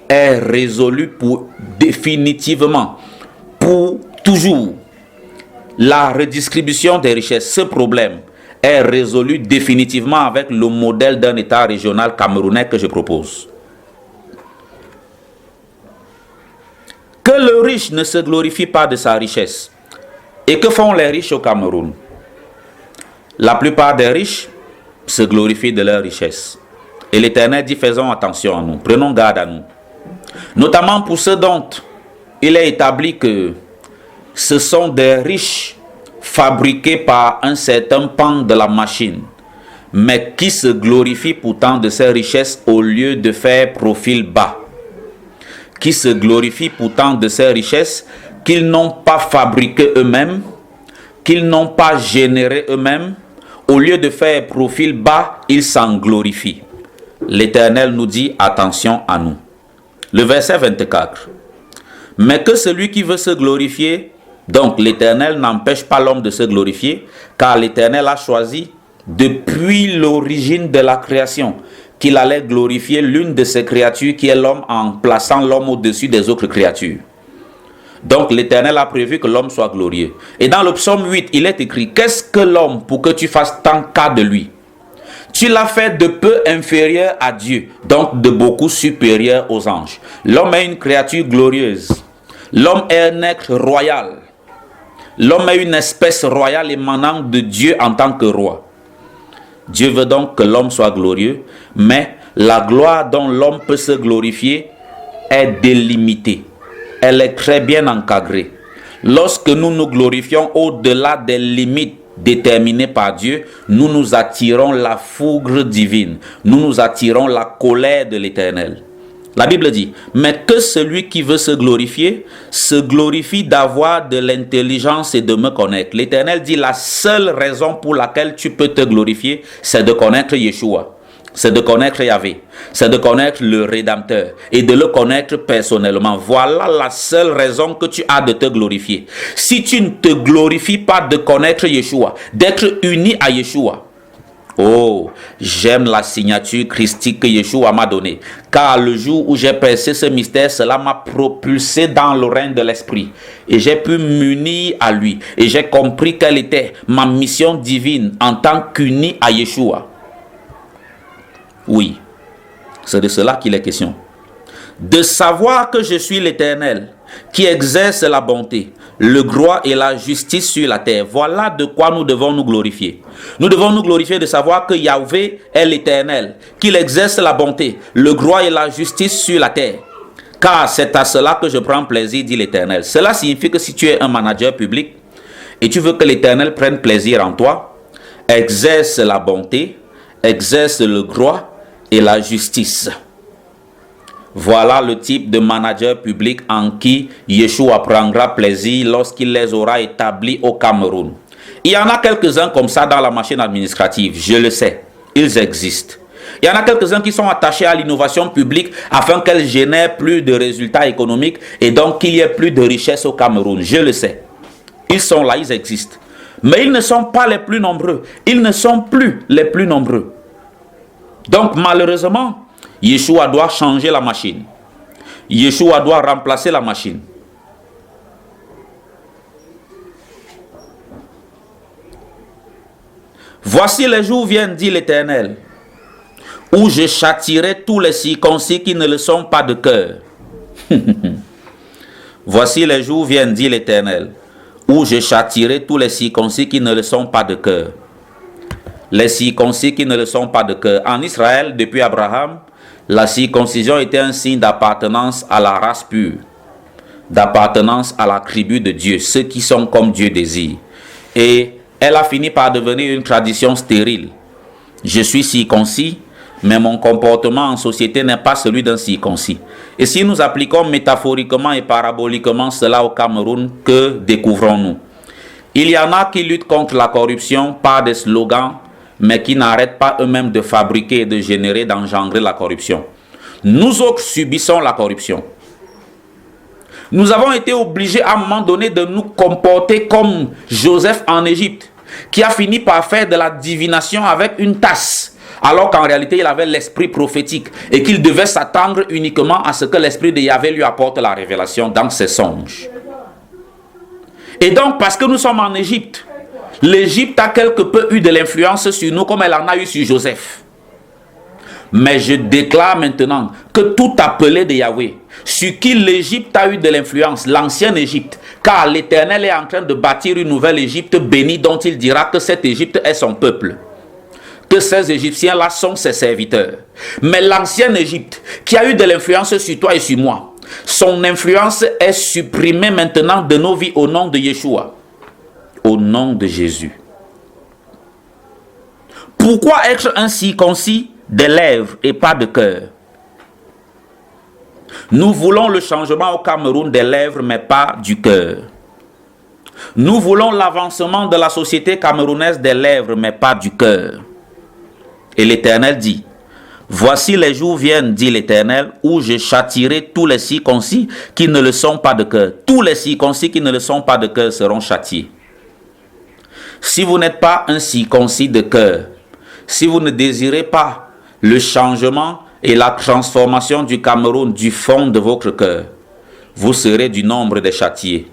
S1: est résolue pour définitivement, pour toujours. La redistribution des richesses, ce problème est résolu définitivement avec le modèle d'un État régional camerounais que je propose. Que le riche ne se glorifie pas de sa richesse. Et que font les riches au Cameroun? La plupart des riches se glorifient de leur richesse. Et l'Éternel dit, faisons attention à nous, prenons garde à nous. Notamment pour ceux dont il est établi que ce sont des riches fabriqués par un certain pan de la machine, mais qui se glorifient pourtant de ces richesses au lieu de faire profil bas. Qui se glorifient pourtant de ces richesses qu'ils n'ont pas fabriquées eux-mêmes, qu'ils n'ont pas générées eux-mêmes. Au lieu de faire profil bas, ils s'en glorifient. L'Éternel nous dit attention à nous. Le verset 24. Mais que celui qui veut se glorifier, donc l'Éternel n'empêche pas l'homme de se glorifier, car l'Éternel a choisi depuis l'origine de la création qu'il allait glorifier l'une de ses créatures qui est l'homme, en plaçant l'homme au-dessus des autres créatures. Donc l'Éternel a prévu que l'homme soit glorieux. Et dans le psaume 8, il est écrit, qu'est-ce que l'homme pour que tu fasses tant cas de lui? Tu l'as fait de peu inférieur à Dieu, donc de beaucoup supérieur aux anges. L'homme est une créature glorieuse. L'homme est un être royal. L'homme est une espèce royale émanant de Dieu en tant que roi. Dieu veut donc que l'homme soit glorieux, mais la gloire dont l'homme peut se glorifier est délimitée. Elle est très bien encadrée. Lorsque nous nous glorifions au-delà des limites déterminées par Dieu, nous nous attirons la foudre divine. Nous nous attirons la colère de l'Éternel. La Bible dit, mais que celui qui veut se glorifie d'avoir de l'intelligence et de me connaître. L'Éternel dit, la seule raison pour laquelle tu peux te glorifier, c'est de connaître Yeshua. C'est de connaître Yahvé, c'est de connaître le Rédempteur et de le connaître personnellement. Voilà la seule raison que tu as de te glorifier. Si tu ne te glorifies pas de connaître Yeshua, d'être uni à Yeshua, oh, j'aime la signature christique que Yeshua m'a donnée. Car le jour où j'ai percé ce mystère, cela m'a propulsé dans le règne de l'Esprit. Et j'ai pu m'unir à lui. Et j'ai compris quelle était ma mission divine en tant qu'uni à Yeshua. Oui, c'est de cela qu'il est question. De savoir que je suis l'Éternel, qui exerce la bonté, le droit et la justice sur la terre. Voilà de quoi nous devons nous glorifier. Nous devons nous glorifier de savoir que Yahvé est l'Éternel, qu'il exerce la bonté, le droit et la justice sur la terre. Car c'est à cela que je prends plaisir, dit l'Éternel. Cela signifie que si tu es un manager public et tu veux que l'Éternel prenne plaisir en toi, exerce la bonté, exerce le droit et la justice. Voilà le type de manager public en qui Yeshua prendra plaisir lorsqu'il les aura établis au Cameroun. Il y en a quelques-uns comme ça dans la machine administrative, je le sais, ils existent. Il y en a quelques-uns qui sont attachés à l'innovation publique afin qu'elle génère plus de résultats économiques et donc qu'il y ait plus de richesse au Cameroun, je le sais. Ils sont là, ils existent. Mais ils ne sont pas les plus nombreux, ils ne sont plus les plus nombreux. Donc malheureusement, Yeshua doit changer la machine. Yeshua doit remplacer la machine. Voici les jours viennent, dit l'Éternel, où je châtierai tous les circoncis qui ne le sont pas de cœur. Voici les jours viennent, dit l'Éternel, où je châtierai tous les circoncis qui ne le sont pas de cœur. Les circoncis qui ne le sont pas de cœur. En Israël, depuis Abraham, la circoncision était un signe d'appartenance à la race pure, d'appartenance à la tribu de Dieu, ceux qui sont comme Dieu désire. Et elle a fini par devenir une tradition stérile. Je suis circoncis, mais mon comportement en société n'est pas celui d'un circoncis. Et si nous appliquons métaphoriquement et paraboliquement cela au Cameroun, que découvrons-nous? Il y en a qui luttent contre la corruption par des slogans, mais qui n'arrêtent pas eux-mêmes de fabriquer et de générer, d'engendrer la corruption. Nous autres subissons la corruption. Nous avons été obligés à un moment donné de nous comporter comme Joseph en Égypte, qui a fini par faire de la divination avec une tasse, alors qu'en réalité il avait l'esprit prophétique et qu'il devait s'attendre uniquement à ce que l'esprit de Yahvé lui apporte la révélation dans ses songes. Et donc, parce que nous sommes en Égypte, l'Égypte a quelque peu eu de l'influence sur nous comme elle en a eu sur Joseph. Mais je déclare maintenant que tout appelé de Yahvé, sur qui l'Égypte a eu de l'influence, l'ancienne Égypte, car l'Éternel est en train de bâtir une nouvelle Égypte bénie dont il dira que cette Égypte est son peuple, que ces Égyptiens-là sont ses serviteurs. Mais l'ancienne Égypte, qui a eu de l'influence sur toi et sur moi, son influence est supprimée maintenant de nos vies au nom de Yeshua, au nom de Jésus. Pourquoi être un circoncis des lèvres et pas de cœur? Nous voulons le changement au Cameroun des lèvres mais pas du cœur. Nous voulons l'avancement de la société camerounaise des lèvres mais pas du cœur. Et l'Éternel dit: voici les jours viennent, dit l'Éternel, où je châtierai tous les circoncis qui ne le sont pas de cœur. Tous les circoncis qui ne le sont pas de cœur seront châtiés. Si vous n'êtes pas un circoncis de cœur, si vous ne désirez pas le changement et la transformation du Cameroun du fond de votre cœur, vous serez du nombre des châtiés.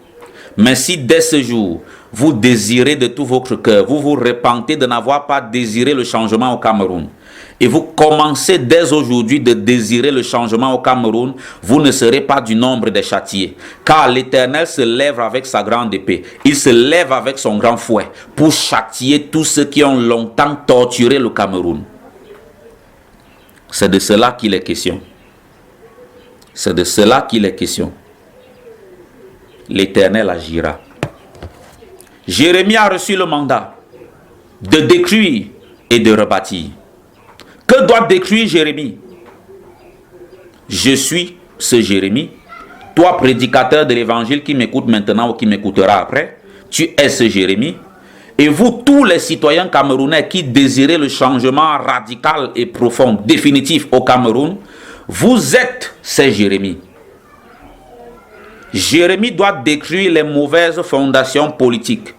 S1: Mais si dès ce jour, vous désirez de tout votre cœur, vous vous repentez de n'avoir pas désiré le changement au Cameroun, et vous commencez dès aujourd'hui de désirer le changement au Cameroun, vous ne serez pas du nombre des châtiés. Car l'Éternel se lève avec sa grande épée. Il se lève avec son grand fouet pour châtier tous ceux qui ont longtemps torturé le Cameroun. C'est de cela qu'il est question. C'est de cela qu'il est question. L'Éternel agira. Jérémie a reçu le mandat de détruire et de rebâtir. Que doit détruire Jérémie? Je suis ce Jérémie. Toi, prédicateur de l'évangile qui m'écoute maintenant ou qui m'écoutera après, tu es ce Jérémie. Et vous, tous les citoyens camerounais qui désirez le changement radical et profond, définitif au Cameroun, vous êtes ces Jérémie. Jérémie doit détruire les mauvaises fondations politiques,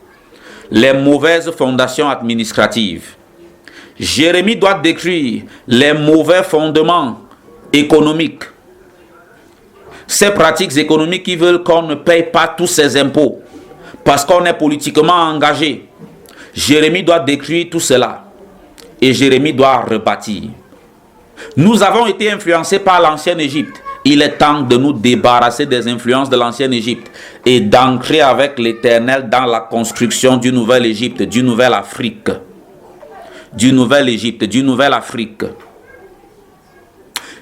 S1: les mauvaises fondations administratives. Jérémie doit détruire les mauvais fondements économiques, ces pratiques économiques qui veulent qu'on ne paye pas tous ces impôts parce qu'on est politiquement engagé. Jérémie doit détruire tout cela et Jérémie doit rebâtir. Nous avons été influencés par l'ancienne Égypte. Il est temps de nous débarrasser des influences de l'ancienne Égypte et d'ancrer avec l'Éternel dans la construction du nouvel Égypte, du nouvel Afrique. Du nouvel Égypte, du nouvel Afrique.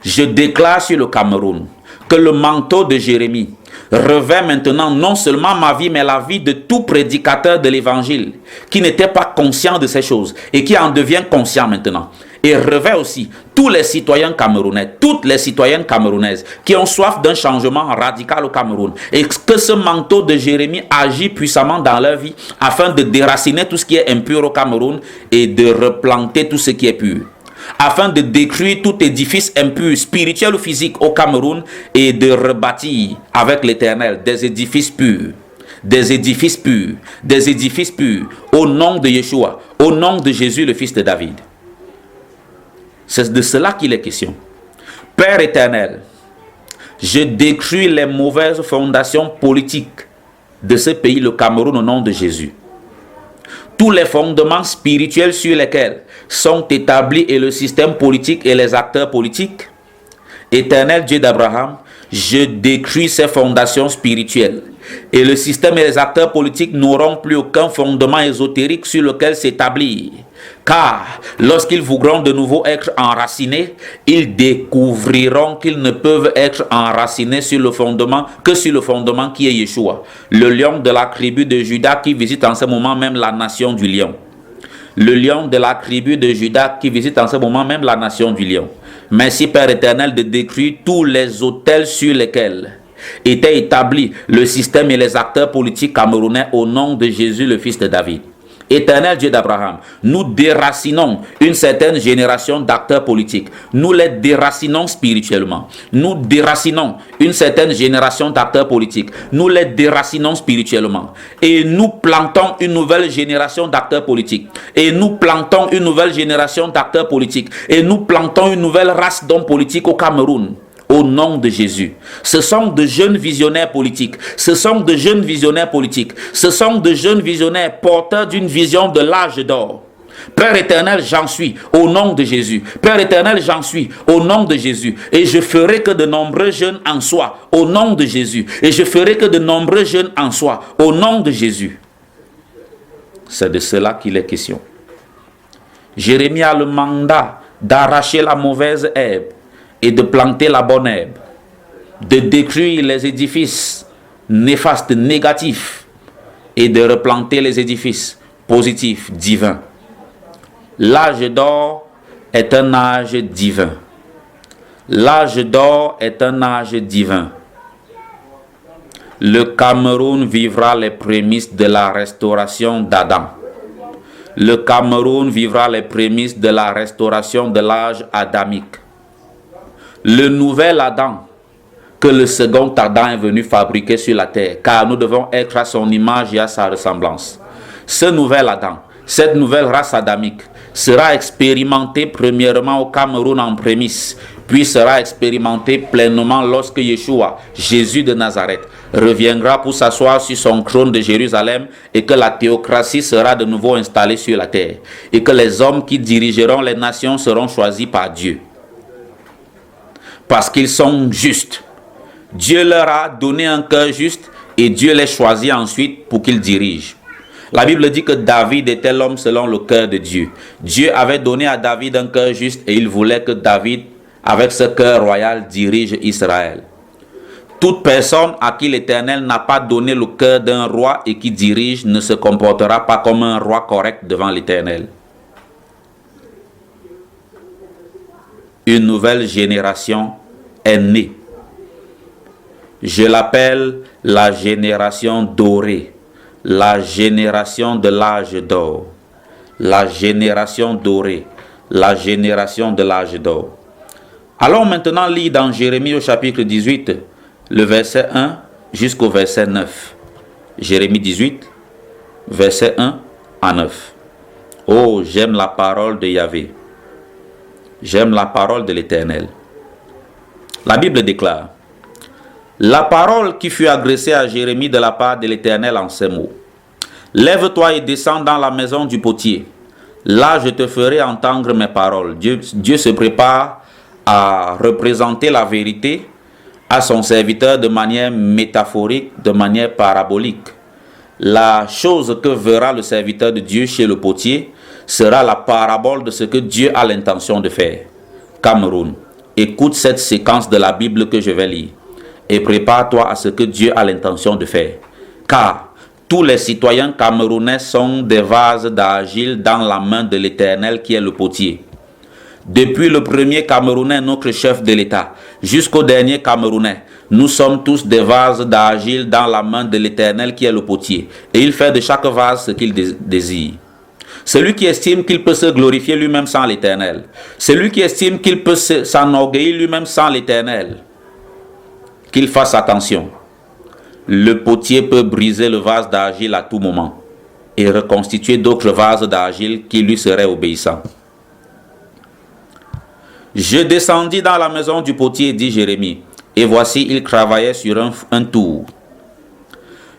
S1: Je déclare sur le Cameroun que le manteau de Jérémie revêt maintenant non seulement ma vie, mais la vie de tout prédicateur de l'évangile qui n'était pas conscient de ces choses et qui en devient conscient maintenant. Et revêt aussi tous les citoyens camerounais, toutes les citoyennes camerounaises qui ont soif d'un changement radical au Cameroun. Et que ce manteau de Jérémie agit puissamment dans leur vie afin de déraciner tout ce qui est impur au Cameroun et de replanter tout ce qui est pur. Afin de détruire tout édifice impur, spirituel ou physique au Cameroun et de rebâtir avec l'Éternel des édifices purs. Des édifices purs, des édifices purs, au nom de Yeshua, au nom de Jésus le fils de David. C'est de cela qu'il est question. Père éternel, je détruis les mauvaises fondations politiques de ce pays, le Cameroun, au nom de Jésus. Tous les fondements spirituels sur lesquels sont établis et le système politique et les acteurs politiques, éternel Dieu d'Abraham, je détruis ces fondations spirituelles. Et le système et les acteurs politiques n'auront plus aucun fondement ésotérique sur lequel s'établir. Car lorsqu'ils voudront de nouveau être enracinés, ils découvriront qu'ils ne peuvent être enracinés sur le fondement que sur le fondement qui est Yeshua, le lion de la tribu de Juda qui visite en ce moment même la nation du lion. le lion de la tribu de Juda qui visite en ce moment même la nation du lion. Merci Père éternel de détruire tous les autels sur lesquels était établi le système et les acteurs politiques camerounais au nom de Jésus le fils de David. Éternel Dieu d'Abraham, nous déracinons une certaine génération d'acteurs politiques. Nous les déracinons spirituellement. Nous déracinons une certaine génération d'acteurs politiques. Nous les déracinons spirituellement. Et nous plantons une nouvelle génération d'acteurs politiques. Et nous plantons une nouvelle génération d'acteurs politiques. Et nous plantons une nouvelle race d'hommes politiques au Cameroun. Au nom de Jésus. Ce sont de jeunes visionnaires politiques. Ce sont de jeunes visionnaires politiques. Ce sont de jeunes visionnaires porteurs d'une vision de l'âge d'or. Père éternel, j'en suis au nom de Jésus. Père éternel, j'en suis au nom de Jésus. Et je ferai que de nombreux jeunes en soient au nom de Jésus. Et je ferai que de nombreux jeunes en soient au nom de Jésus. C'est de cela qu'il est question. Jérémie a le mandat d'arracher la mauvaise herbe et de planter la bonne herbe, de détruire les édifices néfastes, négatifs, et de replanter les édifices positifs, divins. L'âge d'or est un âge divin. L'âge d'or est un âge divin. Le Cameroun vivra les prémices de la restauration d'Adam. Le Cameroun vivra les prémices de la restauration de l'âge adamique. Le nouvel Adam que le second Adam est venu fabriquer sur la terre, car nous devons être à son image et à sa ressemblance. Ce nouvel Adam, cette nouvelle race adamique, sera expérimentée premièrement au Cameroun en prémisse, puis sera expérimentée pleinement lorsque Yeshua, Jésus de Nazareth, reviendra pour s'asseoir sur son trône de Jérusalem et que la théocratie sera de nouveau installée sur la terre et que les hommes qui dirigeront les nations seront choisis par Dieu. Parce qu'ils sont justes. Dieu leur a donné un cœur juste et Dieu les choisit ensuite pour qu'ils dirigent. La Bible dit que David était l'homme selon le cœur de Dieu. Dieu avait donné à David un cœur juste et il voulait que David, avec ce cœur royal, dirige Israël. Toute personne à qui l'Éternel n'a pas donné le cœur d'un roi et qui dirige ne se comportera pas comme un roi correct devant l'Éternel. Une nouvelle génération est née. Je l'appelle la génération dorée, la génération de l'âge d'or, la génération dorée, la génération de l'âge d'or. Allons maintenant lire dans Jérémie au chapitre 18, le verset 1 jusqu'au verset 9. Jérémie 18, verset 1 à 9. Oh, j'aime la parole de Yahvé. J'aime la parole de l'Éternel. La Bible déclare: la parole qui fut adressée à Jérémie de la part de l'Éternel en ces mots: lève-toi et descends dans la maison du potier. Là, je te ferai entendre mes paroles. Dieu se prépare à représenter la vérité à son serviteur de manière métaphorique, de manière parabolique. La chose que verra le serviteur de Dieu chez le potier sera la parabole de ce que Dieu a l'intention de faire. Cameroun, écoute cette séquence de la Bible que je vais lire et prépare-toi à ce que Dieu a l'intention de faire. Car tous les citoyens camerounais sont des vases d'argile dans la main de l'Éternel qui est le potier. Depuis le premier Camerounais, notre chef de l'État, jusqu'au dernier Camerounais, nous sommes tous des vases d'argile dans la main de l'Éternel qui est le potier. Et il fait de chaque vase ce qu'il désire. Celui qui estime qu'il peut se glorifier lui-même sans l'Éternel, celui qui estime qu'il peut s'enorgueillir lui-même sans l'Éternel, qu'il fasse attention. Le potier peut briser le vase d'argile à tout moment et reconstituer d'autres vases d'argile qui lui seraient obéissants. Je descendis dans la maison du potier, dit Jérémie, et voici, il travaillait sur un tour.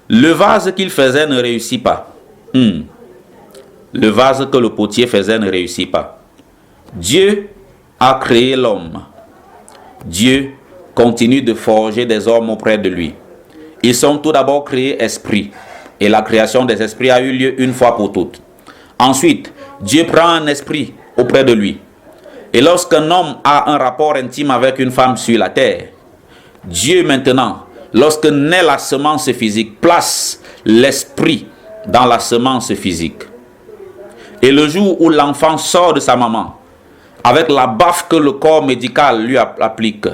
S1: Le vase qu'il faisait ne réussit pas. Le vase que le potier faisait ne réussit pas. Dieu a créé l'homme. Dieu continue de forger des hommes auprès de lui. Ils sont tout d'abord créés esprits, et la création des esprits a eu lieu une fois pour toutes. Ensuite, Dieu prend un esprit auprès de lui. Et lorsqu'un homme a un rapport intime avec une femme sur la terre, Dieu maintenant, lorsque naît la semence physique, place l'esprit dans la semence physique. Et le jour où l'enfant sort de sa maman, avec la baffe que le corps médical lui applique,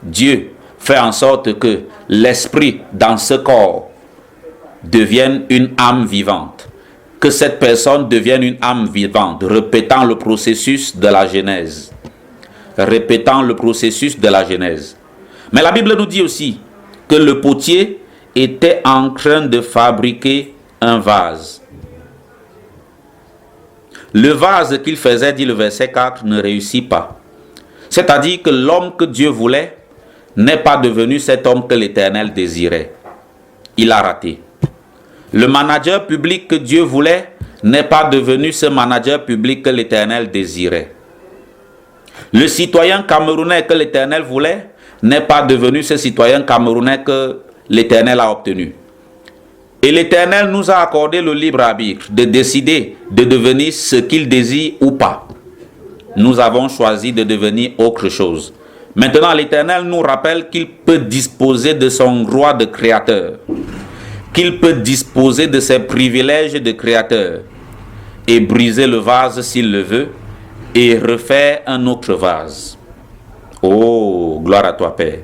S1: Dieu fait en sorte que l'esprit dans ce corps devienne une âme vivante. Que cette personne devienne une âme vivante, répétant le processus de la Genèse. Répétant le processus de la Genèse. Mais la Bible nous dit aussi que le potier était en train de fabriquer un vase. Le vase qu'il faisait, dit le verset 4, ne réussit pas. C'est-à-dire que l'homme que Dieu voulait n'est pas devenu cet homme que l'Éternel désirait. Il a raté. Le manager public que Dieu voulait n'est pas devenu ce manager public que l'Éternel désirait. Le citoyen camerounais que l'Éternel voulait n'est pas devenu ce citoyen camerounais que l'Éternel a obtenu. Et l'Éternel nous a accordé le libre arbitre de décider de devenir ce qu'il désire ou pas. Nous avons choisi de devenir autre chose. Maintenant, l'Éternel nous rappelle qu'il peut disposer de son droit de créateur, qu'il peut disposer de ses privilèges de créateur et briser le vase s'il le veut et refaire un autre vase. Oh, gloire à toi, Père.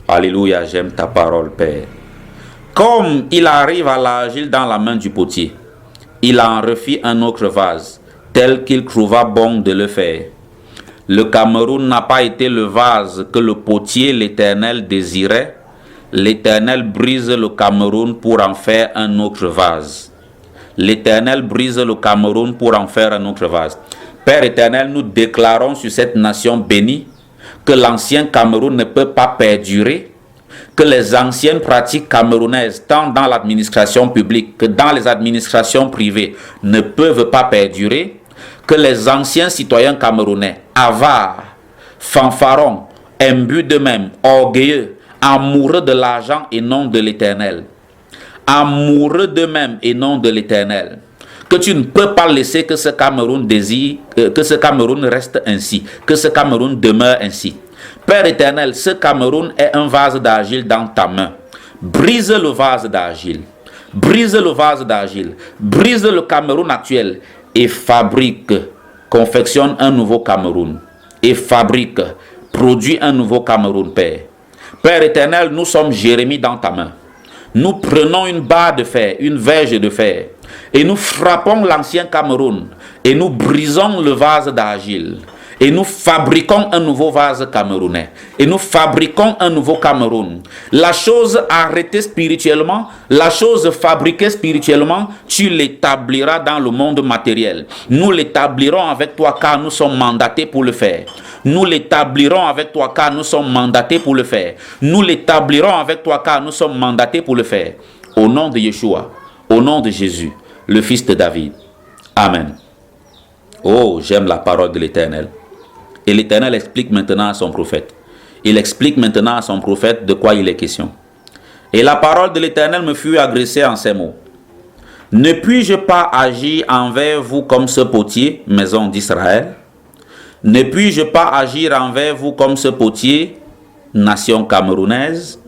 S1: Alléluia, j'aime ta parole, Père. Comme il arrive à l'argile dans la main du potier, il en refit un autre vase, tel qu'il trouva bon de le faire. Le Cameroun n'a pas été le vase que le potier, l'Éternel, désirait. L'Éternel brise le Cameroun pour en faire un autre vase. L'Éternel brise le Cameroun pour en faire un autre vase. Père éternel, nous déclarons sur cette nation bénie que l'ancien Cameroun ne peut pas perdurer, que les anciennes pratiques camerounaises, tant dans l'administration publique que dans les administrations privées, ne peuvent pas perdurer, que les anciens citoyens camerounais, avares, fanfarons, imbus d'eux-mêmes, orgueilleux, amoureux de l'argent et non de l'Éternel, amoureux d'eux-mêmes et non de l'Éternel, que tu ne peux pas laisser que ce Cameroun désire, que ce Cameroun reste ainsi, que ce Cameroun demeure ainsi. Père éternel, ce Cameroun est un vase d'argile dans ta main. Brise le vase d'argile. Brise le vase d'argile. Brise le Cameroun actuel et fabrique, confectionne un nouveau Cameroun. Et fabrique, produit un nouveau Cameroun, Père. Père éternel, nous sommes Jérémie dans ta main. Nous prenons une barre de fer, une verge de fer, et nous frappons l'ancien Cameroun, et nous brisons le vase d'argile. Et nous fabriquons un nouveau vase camerounais. Et nous fabriquons un nouveau Cameroun. La chose arrêtée spirituellement, la chose fabriquée spirituellement, tu l'établiras dans le monde matériel. Nous l'établirons avec toi car nous sommes mandatés pour le faire. Nous l'établirons avec toi car nous sommes mandatés pour le faire. Nous l'établirons avec toi car nous sommes mandatés pour le faire. Au nom de Yeshua, au nom de Jésus, le fils de David. Amen. Oh, j'aime la parole de l'Éternel. Et l'Éternel explique maintenant à son prophète. Il explique maintenant à son prophète de quoi il est question. Et la parole de l'Éternel me fut adressée en ces mots. Ne puis-je pas agir envers vous comme ce potier, maison d'Israël? Ne puis-je pas agir envers vous comme ce potier, nation camerounaise?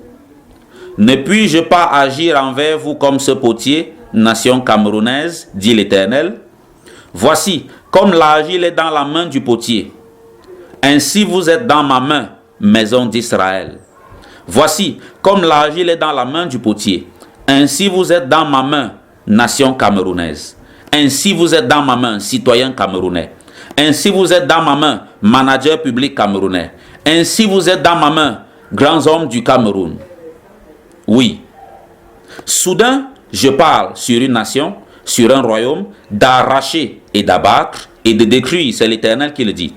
S1: Ne puis-je pas agir envers vous comme ce potier, nation camerounaise, dit l'Éternel? Voici, comme l'argile est dans la main du potier, ainsi vous êtes dans ma main, maison d'Israël. Voici, comme l'argile est dans la main du potier, ainsi vous êtes dans ma main, nation camerounaise. Ainsi vous êtes dans ma main, citoyen camerounais. Ainsi vous êtes dans ma main, manager public camerounais. Ainsi vous êtes dans ma main, grands hommes du Cameroun. Oui. Soudain, je parle sur une nation, sur un royaume, d'arracher et d'abattre et de détruire. C'est l'Éternel qui le dit.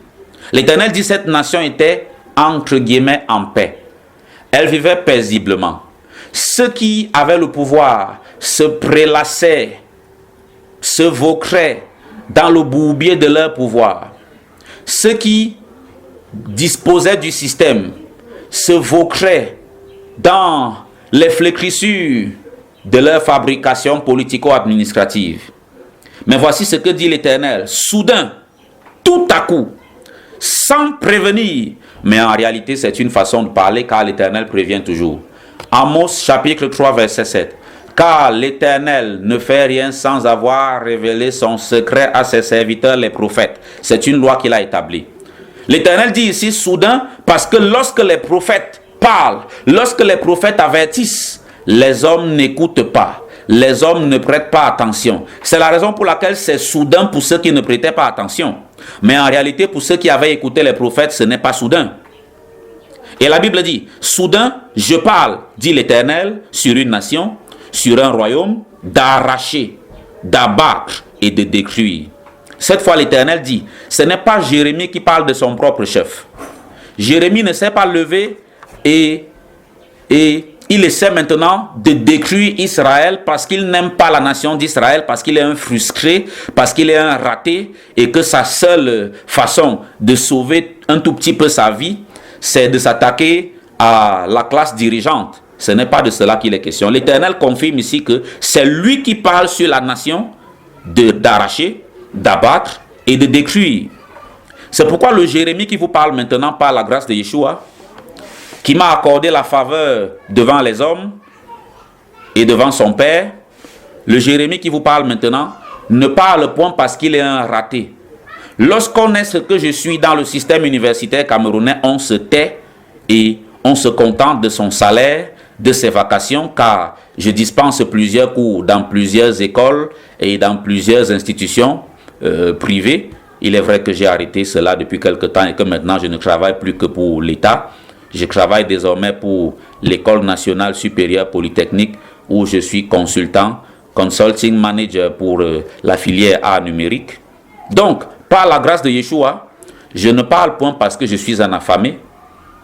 S1: L'Éternel dit cette nation était entre guillemets en paix. Elle vivait paisiblement. Ceux qui avaient le pouvoir se prélassaient, se vaucraient dans le bourbier de leur pouvoir. Ceux qui disposaient du système se vaucraient dans les flétrissures de leur fabrication politico-administrative. Mais voici ce que dit l'Éternel. Soudain, tout à coup, sans prévenir, mais en réalité c'est une façon de parler car l'Éternel prévient toujours. Amos chapitre 3 verset 7. car l'Éternel ne fait rien sans avoir révélé son secret à ses serviteurs les prophètes. C'est une loi qu'il a établie. L'Éternel dit ici soudain parce que lorsque les prophètes parlent, lorsque les prophètes avertissent, les hommes n'écoutent pas. Les hommes ne prêtent pas attention. C'est la raison pour laquelle c'est soudain pour ceux qui ne prêtaient pas attention. Mais en réalité, pour ceux qui avaient écouté les prophètes, ce n'est pas soudain. Et la Bible dit, soudain, je parle, dit l'Éternel, sur une nation, sur un royaume, d'arracher, d'abattre et de détruire. Cette fois, l'Éternel dit, ce n'est pas Jérémie qui parle de son propre chef. Jérémie ne s'est pas levé et il essaie maintenant de détruire Israël parce qu'il n'aime pas la nation d'Israël, parce qu'il est un frustré, parce qu'il est un raté et que sa seule façon de sauver un tout petit peu sa vie, c'est de s'attaquer à la classe dirigeante. Ce n'est pas de cela qu'il est question. L'Éternel confirme ici que c'est lui qui parle sur la nation d'arracher, d'abattre et de détruire. C'est pourquoi le Jérémie qui vous parle maintenant par la grâce de Yeshua, qui m'a accordé la faveur devant les hommes et devant son Père, le Jérémie qui vous parle maintenant ne parle point parce qu'il est un raté. Lorsqu'on est ce que je suis dans le système universitaire camerounais, on se tait et on se contente de son salaire, de ses vacations, car je dispense plusieurs cours dans plusieurs écoles et dans plusieurs institutions privées. Il est vrai que j'ai arrêté cela depuis quelque temps et que maintenant je ne travaille plus que pour l'État. Je travaille désormais pour l'École nationale supérieure polytechnique où je suis consultant, consulting manager pour la filière art numérique. Donc, par la grâce de Yeshua, je ne parle point parce que je suis un affamé,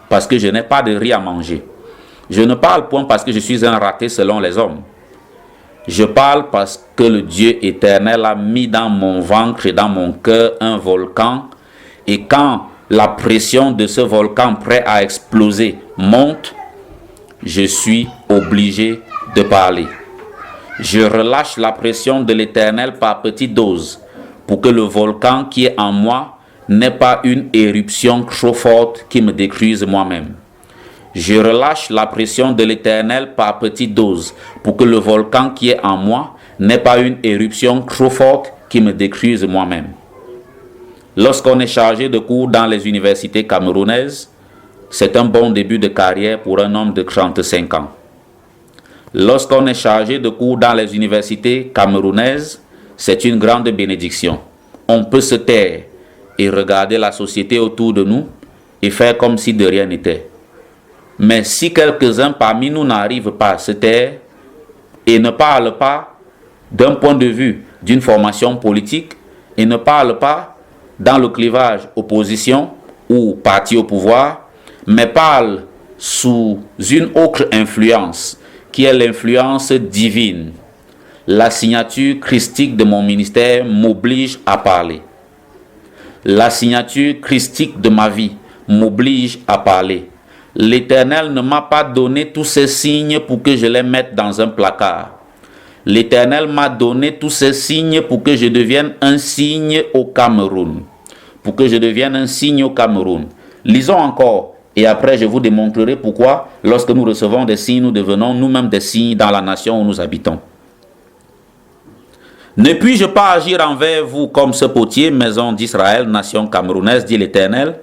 S1: parce que je n'ai pas de riz à manger. Je ne parle point parce que je suis un raté selon les hommes. Je parle parce que le Dieu éternel a mis dans mon ventre et dans mon cœur un volcan. Et quand la pression de ce volcan prêt à exploser monte, je suis obligé de parler. Je relâche la pression de l'Éternel par petites doses pour que le volcan qui est en moi n'ait pas une éruption trop forte qui me détruise moi-même. Je relâche la pression de l'Éternel par petites doses pour que le volcan qui est en moi n'ait pas une éruption trop forte qui me détruise moi-même. Lorsqu'on est chargé de cours dans les universités camerounaises, c'est un bon début de carrière pour un homme de 35 ans. Lorsqu'on est chargé de cours dans les universités camerounaises, c'est une grande bénédiction. On peut se taire et regarder la société autour de nous et faire comme si de rien n'était. Mais si quelques-uns parmi nous n'arrivent pas à se taire et ne parlent pas d'un point de vue d'une formation politique et ne parlent pas dans le clivage opposition ou parti au pouvoir, mais parlent sous une autre influence qui est l'influence divine. La signature christique de mon ministère m'oblige à parler. La signature christique de ma vie m'oblige à parler. L'Éternel ne m'a pas donné tous ces signes pour que je les mette dans un placard. L'Éternel m'a donné tous ces signes pour que je devienne un signe au Cameroun. Pour que je devienne un signe au Cameroun. Lisons encore et après je vous démontrerai pourquoi lorsque nous recevons des signes, nous devenons nous-mêmes des signes dans la nation où nous habitons. Ne puis-je pas agir envers vous comme ce potier, maison d'Israël, nation camerounaise, dit l'Éternel?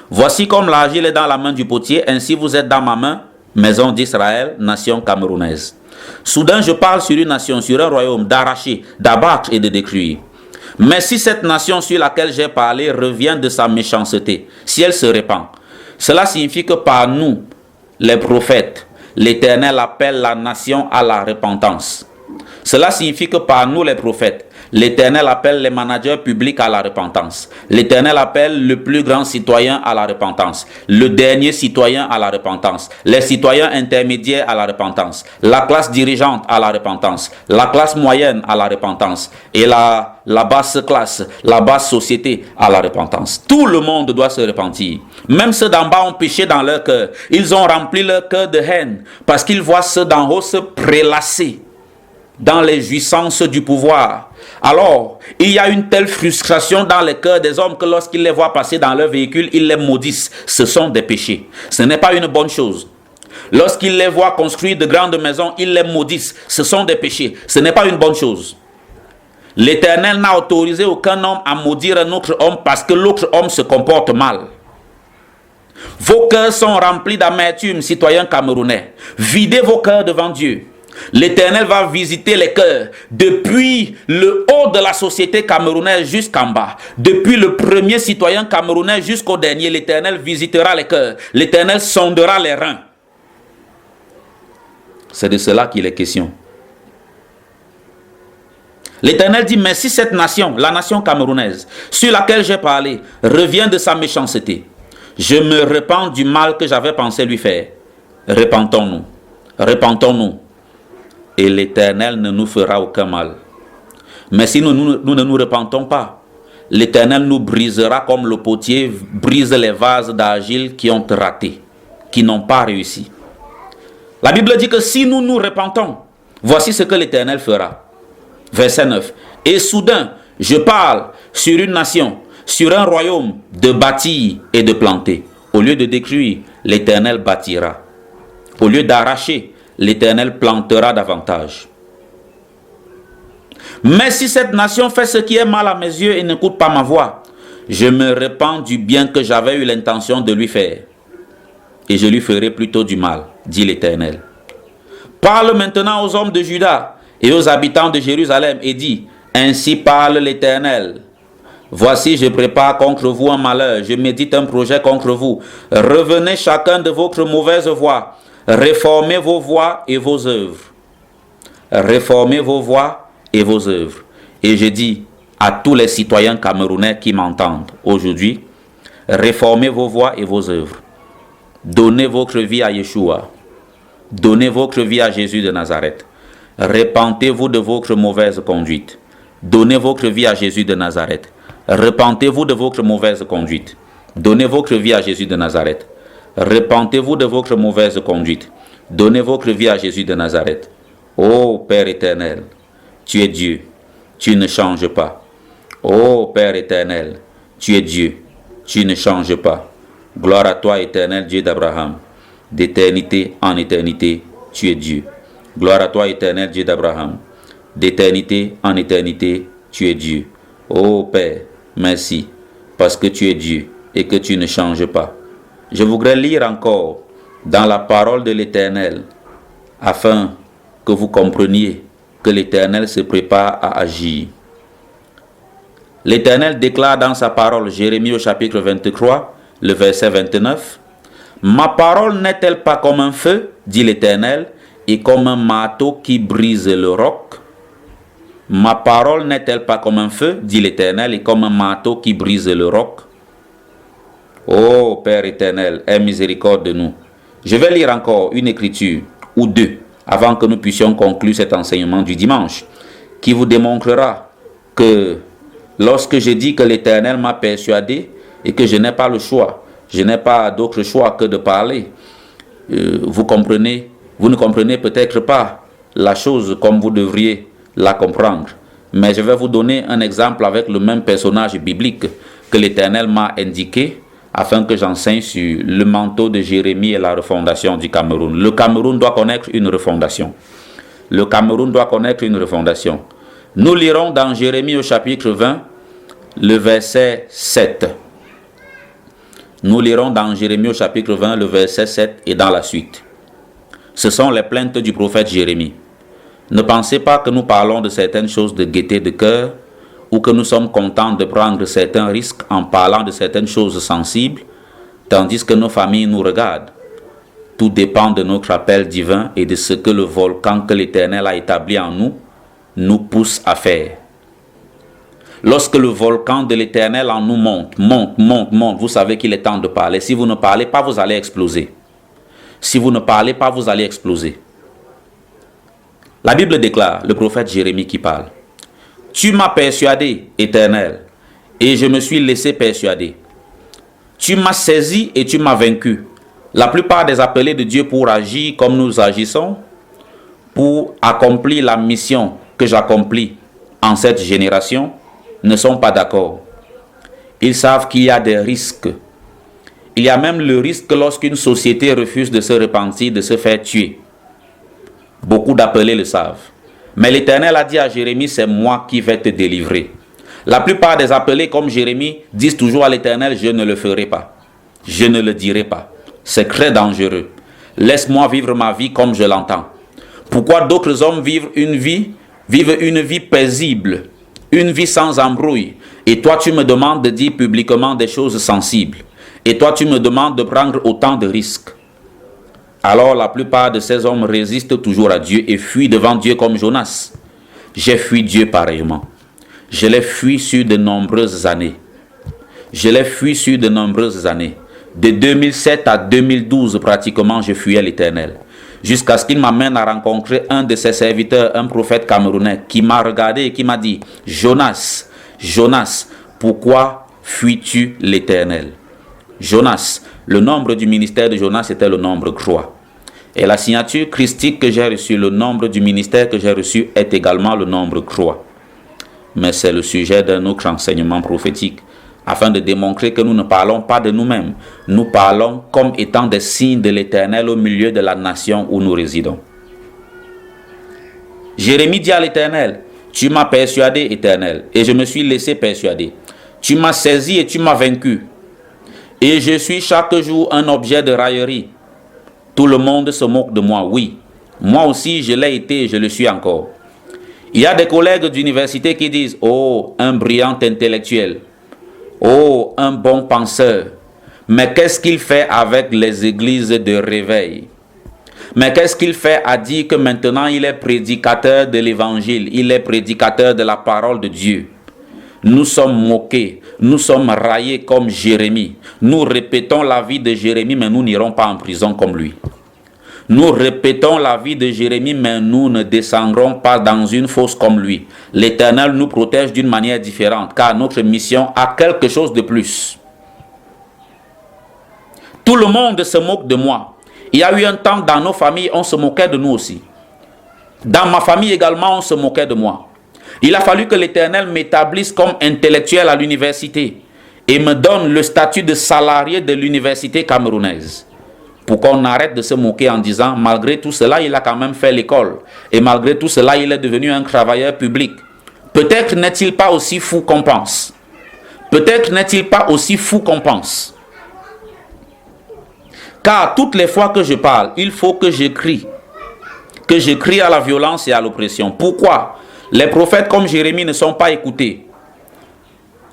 S1: Voici comme l'argile est dans la main du potier, ainsi vous êtes dans ma main, maison d'Israël, nation camerounaise. Soudain je parle sur une nation, sur un royaume, d'arracher, d'abattre et de détruire. Mais si cette nation sur laquelle j'ai parlé revient de sa méchanceté, si elle se répand, cela signifie que par nous, les prophètes, l'Éternel appelle la nation à la repentance. Cela signifie que par nous, les prophètes, l'Éternel appelle les managers publics à la repentance. L'Éternel appelle le plus grand citoyen à la repentance, le dernier citoyen à la repentance, les citoyens intermédiaires à la repentance, la classe dirigeante à la repentance, la classe moyenne à la repentance et la basse classe, la basse société à la repentance. Tout le monde doit se repentir. Même ceux d'en bas ont péché dans leur cœur. Ils ont rempli leur cœur de haine parce qu'ils voient ceux d'en haut se prélasser dans les jouissances du pouvoir. Alors, il y a une telle frustration dans les cœurs des hommes que lorsqu'ils les voient passer dans leur véhicule, ils les maudissent. Ce sont des péchés. Ce n'est pas une bonne chose. Lorsqu'ils les voient construire de grandes maisons, ils les maudissent. Ce sont des péchés. Ce n'est pas une bonne chose. L'Éternel n'a autorisé aucun homme à maudire un autre homme parce que l'autre homme se comporte mal. Vos cœurs sont remplis d'amertume, citoyens camerounais. Videz vos cœurs devant Dieu. L'Éternel va visiter les cœurs depuis le haut de la société camerounaise jusqu'en bas. Depuis le premier citoyen camerounais jusqu'au dernier, l'Éternel visitera les cœurs. L'Éternel sondera les reins. C'est de cela qu'il est question. L'Éternel dit, mais si cette nation, la nation camerounaise, sur laquelle j'ai parlé, revient de sa méchanceté, je me repens du mal que j'avais pensé lui faire. Repentons-nous. Repentons-nous. Et l'Éternel ne nous fera aucun mal. Mais si nous ne nous repentons pas, l'Éternel nous brisera comme le potier brise les vases d'argile qui ont raté, qui n'ont pas réussi. La Bible dit que si nous nous repentons, voici ce que l'Éternel fera. Verset 9. Et soudain, je parle sur une nation, sur un royaume, de bâtir et de planter. Au lieu de détruire, l'Éternel bâtira. Au lieu d'arracher, l'Éternel plantera davantage. Mais si cette nation fait ce qui est mal à mes yeux et n'écoute pas ma voix, je me repens du bien que j'avais eu l'intention de lui faire. Et je lui ferai plutôt du mal, dit l'Éternel. Parle maintenant aux hommes de Juda et aux habitants de Jérusalem et dis, ainsi parle l'Éternel. Voici, je prépare contre vous un malheur, je médite un projet contre vous. Revenez chacun de votre mauvaise voie. Réformez vos voies et vos œuvres. Réformez vos voies et vos œuvres. Et je dis à tous les citoyens camerounais qui m'entendent aujourd'hui, réformez vos voies et vos œuvres. Donnez votre vie à Yeshua. Donnez votre vie à Jésus de Nazareth. Repentez-vous de votre mauvaise conduite. Donnez votre vie à Jésus de Nazareth. Repentez-vous de votre mauvaise conduite. Donnez votre vie à Jésus de Nazareth. Repentez-vous de votre mauvaise conduite. Donnez votre vie à Jésus de Nazareth. Ô Père éternel, tu es Dieu, tu ne changes pas. Ô Père éternel, tu es Dieu, tu ne changes pas. Gloire à toi, éternel Dieu d'Abraham. D'éternité en éternité, tu es Dieu. Gloire à toi, éternel Dieu d'Abraham. D'éternité en éternité, tu es Dieu. Ô Père, merci, parce que tu es Dieu et que tu ne changes pas. Je voudrais lire encore dans la parole de l'Éternel, afin que vous compreniez que l'Éternel se prépare à agir. L'Éternel déclare dans sa parole, Jérémie au chapitre 23, le verset 29, « Ma parole n'est-elle pas comme un feu, dit l'Éternel, et comme un marteau qui brise le roc? Ma parole n'est-elle pas comme un feu, dit l'Éternel, et comme un marteau qui brise le roc? Ô Père éternel, aie miséricorde de nous. » Je vais lire encore une écriture ou deux avant que nous puissions conclure cet enseignement du dimanche, qui vous démontrera que lorsque je dis que l'Éternel m'a persuadé et que je n'ai pas le choix, je n'ai pas d'autre choix que de parler, vous ne comprenez peut-être pas la chose comme vous devriez la comprendre. Mais je vais vous donner un exemple avec le même personnage biblique que l'Éternel m'a indiqué afin que j'enseigne sur le manteau de Jérémie et la refondation du Cameroun. Le Cameroun doit connaître une refondation. Le Cameroun doit connaître une refondation. Nous lirons dans Jérémie au chapitre 20, le verset 7. Nous lirons dans Jérémie au chapitre 20, le verset 7 et dans la suite. Ce sont les plaintes du prophète Jérémie. Ne pensez pas que nous parlons de certaines choses de gaieté de cœur ou que nous sommes contents de prendre certains risques en parlant de certaines choses sensibles, tandis que nos familles nous regardent. Tout dépend de notre appel divin et de ce que le volcan que l'Éternel a établi en nous pousse à faire. Lorsque le volcan de l'Éternel en nous monte, vous savez qu'il est temps de parler. Si vous ne parlez pas, vous allez exploser. Si vous ne parlez pas, vous allez exploser. La Bible déclare, le prophète Jérémie qui parle, « Tu m'as persuadé, Éternel, et je me suis laissé persuader. Tu m'as saisi et tu m'as vaincu. » La plupart des appelés de Dieu pour agir comme nous agissons, pour accomplir la mission que j'accomplis en cette génération, ne sont pas d'accord. Ils savent qu'il y a des risques. Il y a même le risque que lorsqu'une société refuse de se repentir, de se faire tuer. Beaucoup d'appelés le savent. Mais l'Éternel a dit à Jérémie, c'est moi qui vais te délivrer. La plupart des appelés comme Jérémie disent toujours à l'Éternel, je ne le ferai pas. Je ne le dirai pas. C'est très dangereux. Laisse-moi vivre ma vie comme je l'entends. Pourquoi d'autres hommes vivent une vie paisible, une vie sans embrouille, et toi tu me demandes de dire publiquement des choses sensibles, et toi tu me demandes de prendre autant de risques. Alors la plupart de ces hommes résistent toujours à Dieu et fuient devant Dieu comme Jonas. J'ai fui Dieu pareillement. Je l'ai fui sur de nombreuses années. Je l'ai fui sur de nombreuses années. De 2007 à 2012 pratiquement, je fuyais l'Éternel. Jusqu'à ce qu'il m'amène à rencontrer un de ses serviteurs, un prophète camerounais, qui m'a regardé et qui m'a dit, Jonas, Jonas, pourquoi fuis-tu l'Éternel? Jonas, le nombre du ministère de Jonas était le nombre croix. Et la signature christique que j'ai reçue, le nombre du ministère que j'ai reçu est également le nombre croix. Mais c'est le sujet d'un autre enseignement prophétique, afin de démontrer que nous ne parlons pas de nous-mêmes. Nous parlons comme étant des signes de l'Éternel au milieu de la nation où nous résidons. Jérémie dit à l'Éternel, tu m'as persuadé, Éternel, et je me suis laissé persuader. Tu m'as saisi et tu m'as vaincu. Et je suis chaque jour un objet de raillerie. Tout le monde se moque de moi, oui. Moi aussi, je l'ai été et je le suis encore. Il y a des collègues d'université qui disent, oh, un brillant intellectuel. Oh, un bon penseur. Mais qu'est-ce qu'il fait avec les églises de réveil? Mais qu'est-ce qu'il fait à dire que maintenant il est prédicateur de l'évangile, il est prédicateur de la parole de Dieu? Nous sommes moqués, nous sommes raillés comme Jérémie. Nous répétons la vie de Jérémie, mais nous n'irons pas en prison comme lui. Nous répétons la vie de Jérémie, mais nous ne descendrons pas dans une fosse comme lui. L'Éternel nous protège d'une manière différente, car notre mission a quelque chose de plus. Tout le monde se moque de moi. Il y a eu un temps dans nos familles, on se moquait de nous aussi. Dans ma famille également, on se moquait de moi. Il a fallu que l'Éternel m'établisse comme intellectuel à l'université et me donne le statut de salarié de l'université camerounaise. Pour qu'on arrête de se moquer en disant, malgré tout cela, il a quand même fait l'école. Et malgré tout cela, il est devenu un travailleur public. Peut-être n'est-il pas aussi fou qu'on pense. Peut-être n'est-il pas aussi fou qu'on pense. Car toutes les fois que je parle, il faut que je crie. Que je crie à la violence et à l'oppression. Pourquoi? Les prophètes comme Jérémie ne sont pas écoutés.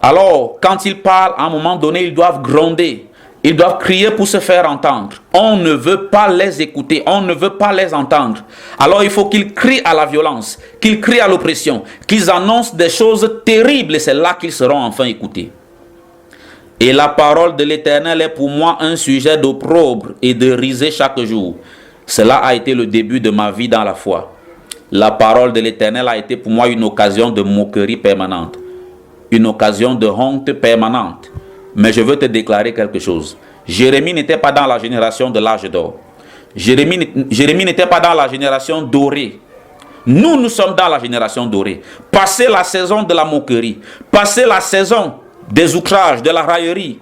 S1: Alors, quand ils parlent, à un moment donné, ils doivent gronder. Ils doivent crier pour se faire entendre. On ne veut pas les écouter. On ne veut pas les entendre. Alors il faut qu'ils crient à la violence, qu'ils crient à l'oppression, qu'ils annoncent des choses terribles et c'est là qu'ils seront enfin écoutés. Et la parole de l'Éternel est pour moi un sujet d'opprobre et de risée chaque jour. Cela a été le début de ma vie dans la foi. La parole de l'Éternel a été pour moi une occasion de moquerie permanente. Une occasion de honte permanente. Mais je veux te déclarer quelque chose. Jérémie n'était pas dans la génération de l'âge d'or. Jérémie n'était pas dans la génération dorée. Nous sommes dans la génération dorée. Passé la saison de la moquerie, passé la saison des outrages, de la raillerie,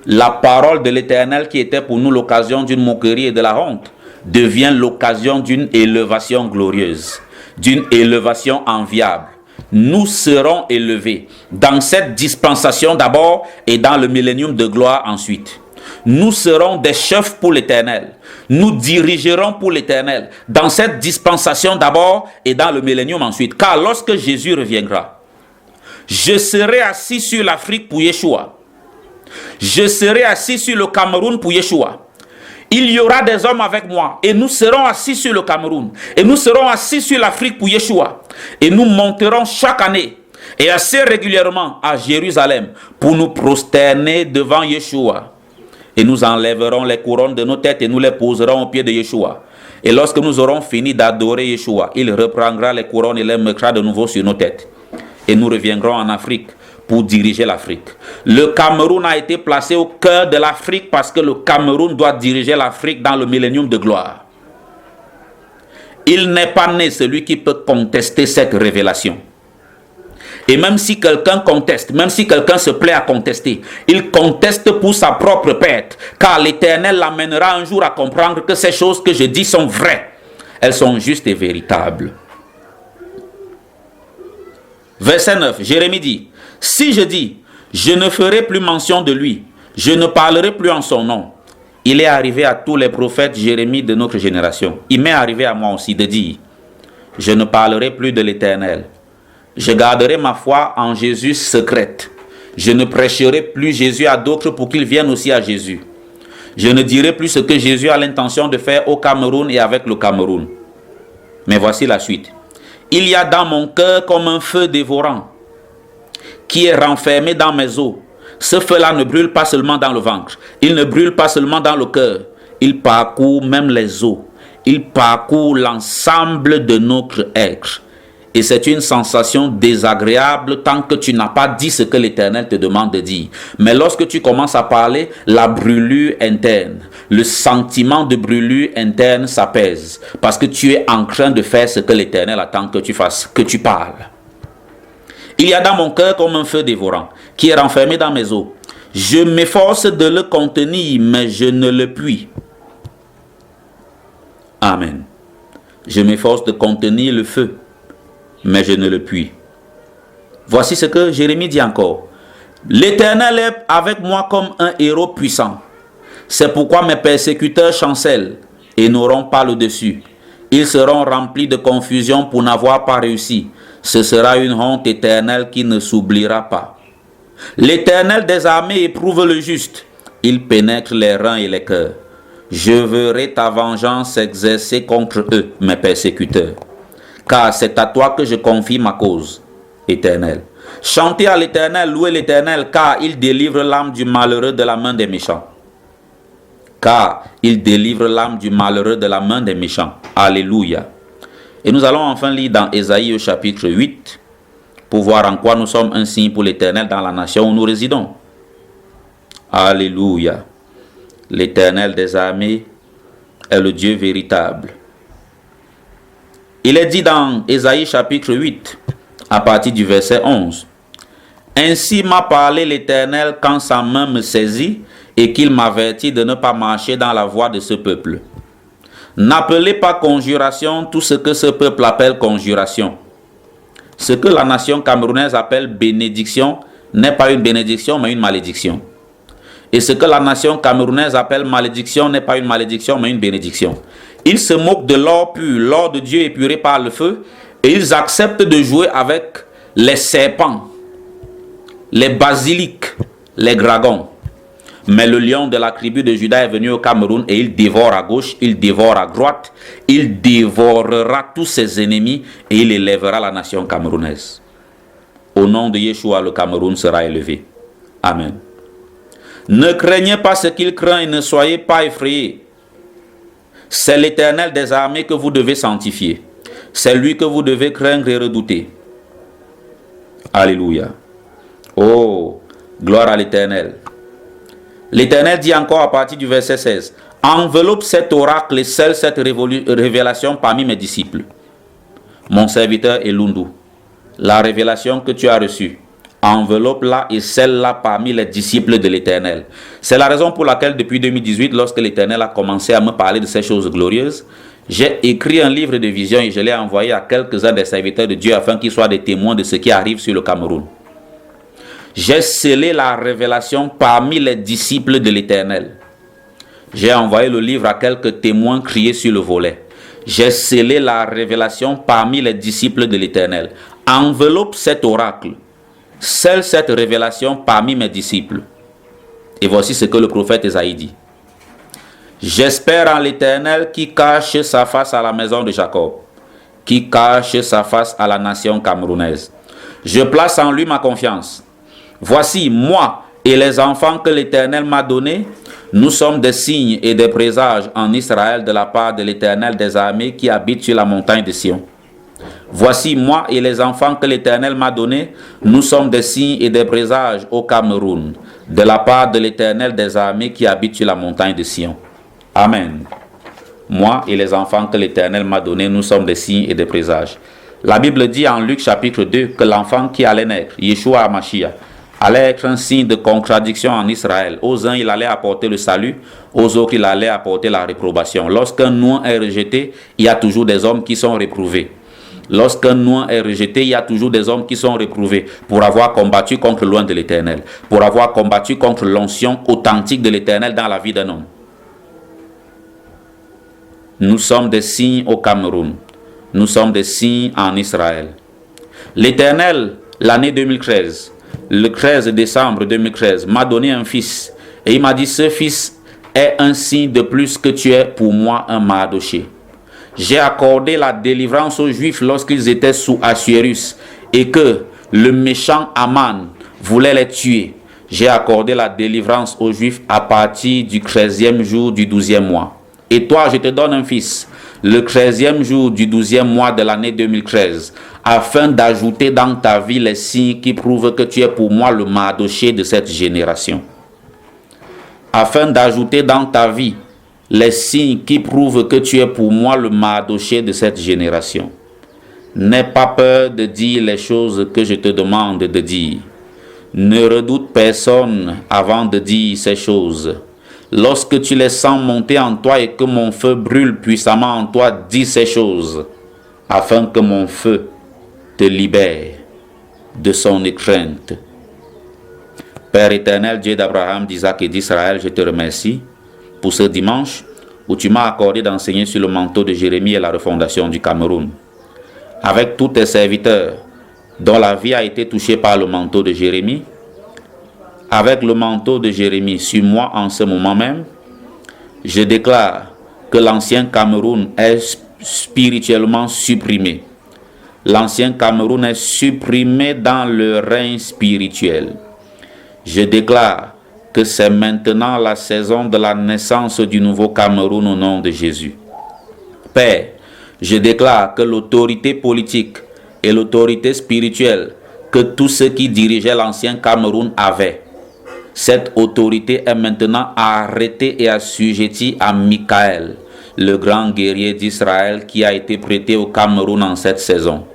S1: la parole de l'Éternel qui était pour nous l'occasion d'une moquerie et de la honte devient l'occasion d'une élévation glorieuse, d'une élévation enviable. Nous serons élevés dans cette dispensation d'abord et dans le millénium de gloire ensuite. Nous serons des chefs pour l'Éternel. Nous dirigerons pour l'Éternel dans cette dispensation d'abord et dans le millénium ensuite. Car lorsque Jésus reviendra, je serai assis sur l'Afrique pour Yeshua. Je serai assis sur le Cameroun pour Yeshua. Il y aura des hommes avec moi et nous serons assis sur le Cameroun et nous serons assis sur l'Afrique pour Yeshua et nous monterons chaque année et assez régulièrement à Jérusalem pour nous prosterner devant Yeshua et nous enlèverons les couronnes de nos têtes et nous les poserons au pied de Yeshua et lorsque nous aurons fini d'adorer Yeshua, il reprendra les couronnes et les mettra de nouveau sur nos têtes et nous reviendrons en Afrique pour diriger l'Afrique. Le Cameroun a été placé au cœur de l'Afrique parce que le Cameroun doit diriger l'Afrique dans le millénium de gloire. Il n'est pas né celui qui peut contester cette révélation. Et même si quelqu'un conteste, même si quelqu'un se plaît à contester, il conteste pour sa propre perte, car l'Éternel l'amènera un jour à comprendre que ces choses que je dis sont vraies. Elles sont justes et véritables. Verset 9, Jérémie dit, « Si je dis, je ne ferai plus mention de lui, je ne parlerai plus en son nom. » Il est arrivé à tous les prophètes Jérémie de notre génération. Il m'est arrivé à moi aussi de dire, « Je ne parlerai plus de l'Éternel. Je garderai ma foi en Jésus secrète. Je ne prêcherai plus Jésus à d'autres pour qu'ils viennent aussi à Jésus. Je ne dirai plus ce que Jésus a l'intention de faire au Cameroun et avec le Cameroun. » Mais voici la suite. « Il y a dans mon cœur comme un feu dévorant qui est renfermé dans mes os. Ce feu-là ne brûle pas seulement dans le ventre. Il ne brûle pas seulement dans le cœur. Il parcourt même les os. Il parcourt l'ensemble de notre être. Et c'est une sensation désagréable tant que tu n'as pas dit ce que l'Éternel te demande de dire. Mais lorsque tu commences à parler, la brûlure interne, le sentiment de brûlure interne s'apaise. Parce que tu es en train de faire ce que l'Éternel attend que tu fasses, que tu parles. Il y a dans mon cœur comme un feu dévorant qui est renfermé dans mes os. Je m'efforce de le contenir, mais je ne le puis. Amen. Je m'efforce de contenir le feu, mais je ne le puis. Voici ce que Jérémie dit encore. L'Éternel est avec moi comme un héros puissant. C'est pourquoi mes persécuteurs chancellent et n'auront pas le dessus. Ils seront remplis de confusion pour n'avoir pas réussi. Ce sera une honte éternelle qui ne s'oubliera pas. L'Éternel des armées éprouve le juste. Il pénètre les reins et les cœurs. Je verrai ta vengeance s'exercer contre eux, mes persécuteurs. Car c'est à toi que je confie ma cause, Éternel. Chantez à l'Éternel, louez l'Éternel, car il délivre l'âme du malheureux de la main des méchants. Car il délivre l'âme du malheureux de la main des méchants. Alléluia. Et nous allons enfin lire dans Ésaïe au chapitre 8 pour voir en quoi nous sommes un signe pour l'Éternel dans la nation où nous résidons. Alléluia. L'Éternel des armées est le Dieu véritable. Il est dit dans Ésaïe chapitre 8 à partir du verset 11. Ainsi m'a parlé l'Éternel quand sa main me saisit et qu'il m'avertit de ne pas marcher dans la voie de ce peuple. N'appelez pas conjuration tout ce que ce peuple appelle conjuration. Ce que la nation camerounaise appelle bénédiction n'est pas une bénédiction mais une malédiction. Et ce que la nation camerounaise appelle malédiction n'est pas une malédiction mais une bénédiction. Ils se moquent de l'or pur, l'or de Dieu épuré par le feu, et ils acceptent de jouer avec les serpents, les basiliques, les dragons. Mais le lion de la tribu de Juda est venu au Cameroun et il dévore à gauche, il dévore à droite, il dévorera tous ses ennemis et il élèvera la nation camerounaise. Au nom de Yeshua, le Cameroun sera élevé. Amen. Ne craignez pas ce qu'il craint et ne soyez pas effrayés. C'est l'Éternel des armées que vous devez sanctifier. C'est lui que vous devez craindre et redouter. Alléluia. Oh, gloire à l'Éternel. L'Éternel dit encore à partir du verset 16. Enveloppe cet oracle et scelle cette révélation parmi mes disciples. Mon serviteur Elundu, la révélation que tu as reçue, enveloppe-la et scelle-la parmi les disciples de l'Éternel. C'est la raison pour laquelle depuis 2018, lorsque l'Éternel a commencé à me parler de ces choses glorieuses, j'ai écrit un livre de vision et je l'ai envoyé à quelques-uns des serviteurs de Dieu afin qu'ils soient des témoins de ce qui arrive sur le Cameroun. J'ai scellé la révélation parmi les disciples de l'Éternel. J'ai envoyé le livre à quelques témoins criés sur le volet. J'ai scellé la révélation parmi les disciples de l'Éternel. Enveloppe cet oracle. Scelle cette révélation parmi mes disciples. Et voici ce que le prophète Ésaïe dit. J'espère en l'Éternel qui cache sa face à la maison de Jacob, qui cache sa face à la nation camerounaise. Je place en lui ma confiance. Voici, moi et les enfants que l'Éternel m'a donnés, nous sommes des signes et des présages en Israël de la part de l'Éternel des armées qui habite sur la montagne de Sion. Voici, moi et les enfants que l'Éternel m'a donnés, nous sommes des signes et des présages au Cameroun, de la part de l'Éternel des armées qui habite sur la montagne de Sion. Amen. Moi et les enfants que l'Éternel m'a donnés, nous sommes des signes et des présages. La Bible dit en Luc chapitre 2 que l'enfant qui allait naître, Yeshua HaMashiach, allait être un signe de contradiction en Israël. Aux uns, il allait apporter le salut, aux autres, il allait apporter la réprobation. Lorsqu'un noix est rejeté, il y a toujours des hommes qui sont réprouvés. Lorsqu'un noix est rejeté, il y a toujours des hommes qui sont réprouvés pour avoir combattu contre le loin de l'Éternel, pour avoir combattu contre l'onction authentique de l'Éternel dans la vie d'un homme. Nous sommes des signes au Cameroun. Nous sommes des signes en Israël. L'Éternel, l'année 2013, le 13 décembre 2013, m'a donné un fils. Et il m'a dit, ce fils est un signe de plus que tu es pour moi un Mardoché. J'ai accordé la délivrance aux Juifs lorsqu'ils étaient sous Assuérus et que le méchant Aman voulait les tuer. J'ai accordé la délivrance aux Juifs à partir du 13e jour du 12e mois. Et toi, je te donne un fils, le 13e jour du 12e mois de l'année 2013, afin d'ajouter dans ta vie les signes qui prouvent que tu es pour moi le Mardoché de cette génération. Afin d'ajouter dans ta vie les signes qui prouvent que tu es pour moi le Mardoché de cette génération. N'aie pas peur de dire les choses que je te demande de dire. Ne redoute personne avant de dire ces choses. Lorsque tu les sens monter en toi et que mon feu brûle puissamment en toi, dis ces choses, afin que mon feu te libère de son étreinte. Père éternel, Dieu d'Abraham, d'Isaac et d'Israël, je te remercie pour ce dimanche où tu m'as accordé d'enseigner sur le manteau de Jérémie et la refondation du Cameroun. Avec tous tes serviteurs dont la vie a été touchée par le manteau de Jérémie, avec le manteau de Jérémie sur moi en ce moment même, je déclare que l'ancien Cameroun est spirituellement supprimé. L'ancien Cameroun est supprimé dans le règne spirituel. Je déclare que c'est maintenant la saison de la naissance du nouveau Cameroun au nom de Jésus. Père, je déclare que l'autorité politique et l'autorité spirituelle que tous ceux qui dirigeaient l'ancien Cameroun avaient, cette autorité est maintenant arrêtée et assujettie à Michael, le grand guerrier d'Israël qui a été prêté au Cameroun en cette saison.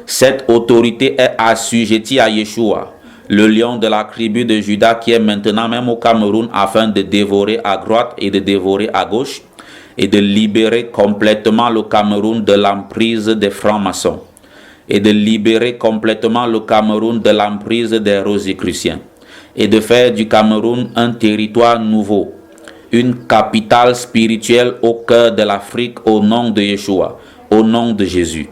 S1: Cette autorité est assujettie à Yeshua, le lion de la tribu de Juda qui est maintenant même au Cameroun afin de dévorer à droite et de dévorer à gauche et de libérer complètement le Cameroun de l'emprise des francs-maçons et de libérer complètement le Cameroun de l'emprise des rosicruciens et de faire du Cameroun un territoire nouveau, une capitale spirituelle au cœur de l'Afrique au nom de Yeshua, au nom de Jésus.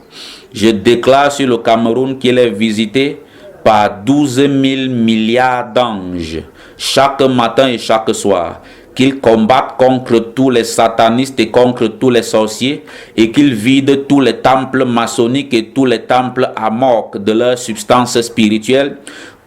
S1: Je déclare sur le Cameroun qu'il est visité par 12 000 milliards d'anges chaque matin et chaque soir, qu'ils combattent contre tous les satanistes et contre tous les sorciers et qu'ils vident tous les temples maçonniques et tous les temples amorques de leur substance spirituelle,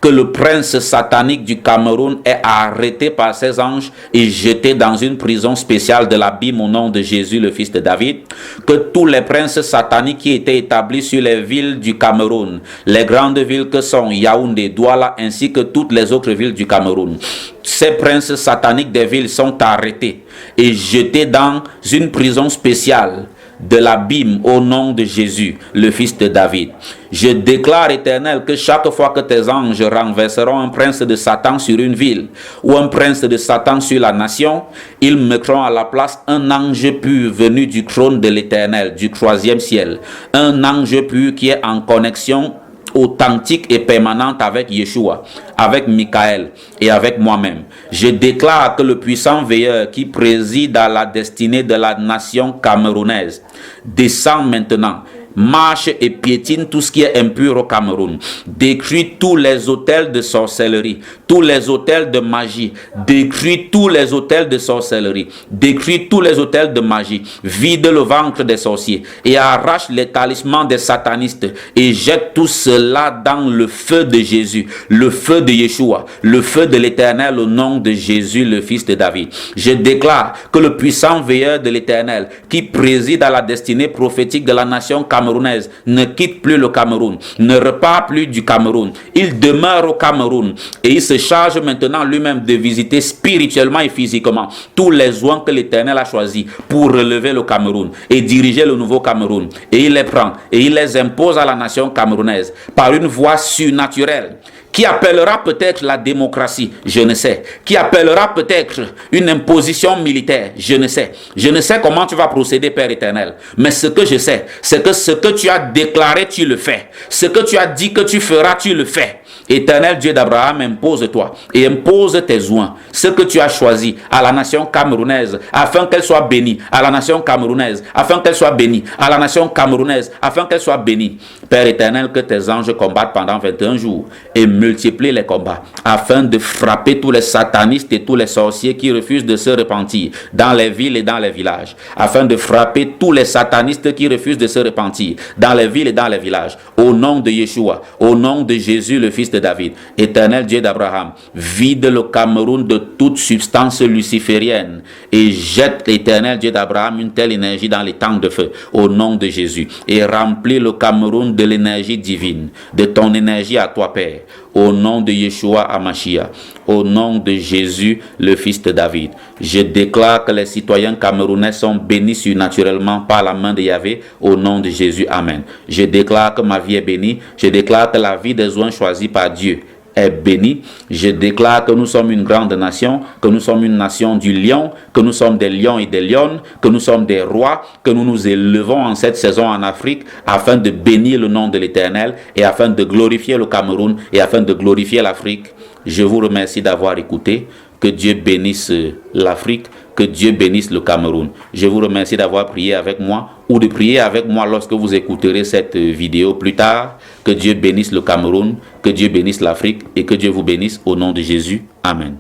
S1: que le prince satanique du Cameroun est arrêté par ses anges et jeté dans une prison spéciale de l'abîme au nom de Jésus, le fils de David, que tous les princes sataniques qui étaient établis sur les villes du Cameroun, les grandes villes que sont Yaoundé, Douala, ainsi que toutes les autres villes du Cameroun, ces princes sataniques des villes sont arrêtés et jetés dans une prison spéciale de l'abîme au nom de Jésus, le fils de David. Je déclare, Éternel, que chaque fois que tes anges renverseront un prince de Satan sur une ville ou un prince de Satan sur la nation, ils mettront à la place un ange pur venu du trône de l'Éternel, du troisième ciel. Un ange pur qui est en connexion authentique et permanente avec Yeshua, avec Michael et avec moi-même. Je déclare que le puissant veilleur qui préside à la destinée de la nation camerounaise descend maintenant, marche et piétine tout ce qui est impur au Cameroun, détruit tous les autels de sorcellerie, tous les autels de magie, détruit tous les autels de sorcellerie, détruit tous les autels de magie, vide le ventre des sorciers et arrache les talismans des satanistes et jette tout cela dans le feu de Jésus, le feu de Yeshua, le feu de l'Éternel au nom de Jésus, le fils de David. Je déclare que le puissant veilleur de l'Éternel qui préside à la destinée prophétique de la nation camerounaise camerounaise ne quitte plus le Cameroun, ne repart plus du Cameroun. Il demeure au Cameroun et il se charge maintenant lui-même de visiter spirituellement et physiquement tous les zones que l'Éternel a choisis pour relever le Cameroun et diriger le nouveau Cameroun. Et il les prend et il les impose à la nation camerounaise par une voie surnaturelle qui appellera peut-être la démocratie, je ne sais, qui appellera peut-être une imposition militaire, je ne sais. Je ne sais comment tu vas procéder, Père éternel, mais ce que je sais, c'est que ce que tu as déclaré, tu le fais. Ce que tu as dit que tu feras, tu le fais. Éternel Dieu d'Abraham, impose-toi et impose tes oins, ce que tu as choisi à la nation camerounaise, afin qu'elle soit bénie, à la nation camerounaise, afin qu'elle soit bénie, à la nation camerounaise, afin qu'elle soit bénie. Père éternel, que tes anges combattent pendant 21 jours et multiplient les combats, afin de frapper tous les satanistes et tous les sorciers qui refusent de se repentir dans les villes et dans les villages, afin de frapper tous les satanistes qui refusent de se repentir dans les villes et dans les villages, au nom de Yeshua, au nom de Jésus, le Fils de David. Éternel Dieu d'Abraham, vide le Cameroun de toute substance luciférienne et jette, l'éternel Dieu d'Abraham, une telle énergie dans les temps de feu au nom de Jésus et remplis le Cameroun de l'énergie divine, de ton énergie à toi, Père, au nom de Yeshua Hamashiach, au nom de Jésus, le Fils de David. Je déclare que les citoyens camerounais sont bénis surnaturellement par la main de Yahvé, au nom de Jésus. Amen. Je déclare que ma vie est bénie. Je déclare que la vie des oins choisis par Dieu est bénie. Je déclare que nous sommes une grande nation, que nous sommes une nation du lion, que nous sommes des lions et des lionnes, que nous sommes des rois, que nous nous élevons en cette saison en Afrique afin de bénir le nom de l'Éternel et afin de glorifier le Cameroun et afin de glorifier l'Afrique. Je vous remercie d'avoir écouté. Que Dieu bénisse l'Afrique, que Dieu bénisse le Cameroun. Je vous remercie d'avoir prié avec moi ou de prier avec moi lorsque vous écouterez cette vidéo plus tard. Que Dieu bénisse le Cameroun, que Dieu bénisse l'Afrique et que Dieu vous bénisse au nom de Jésus. Amen.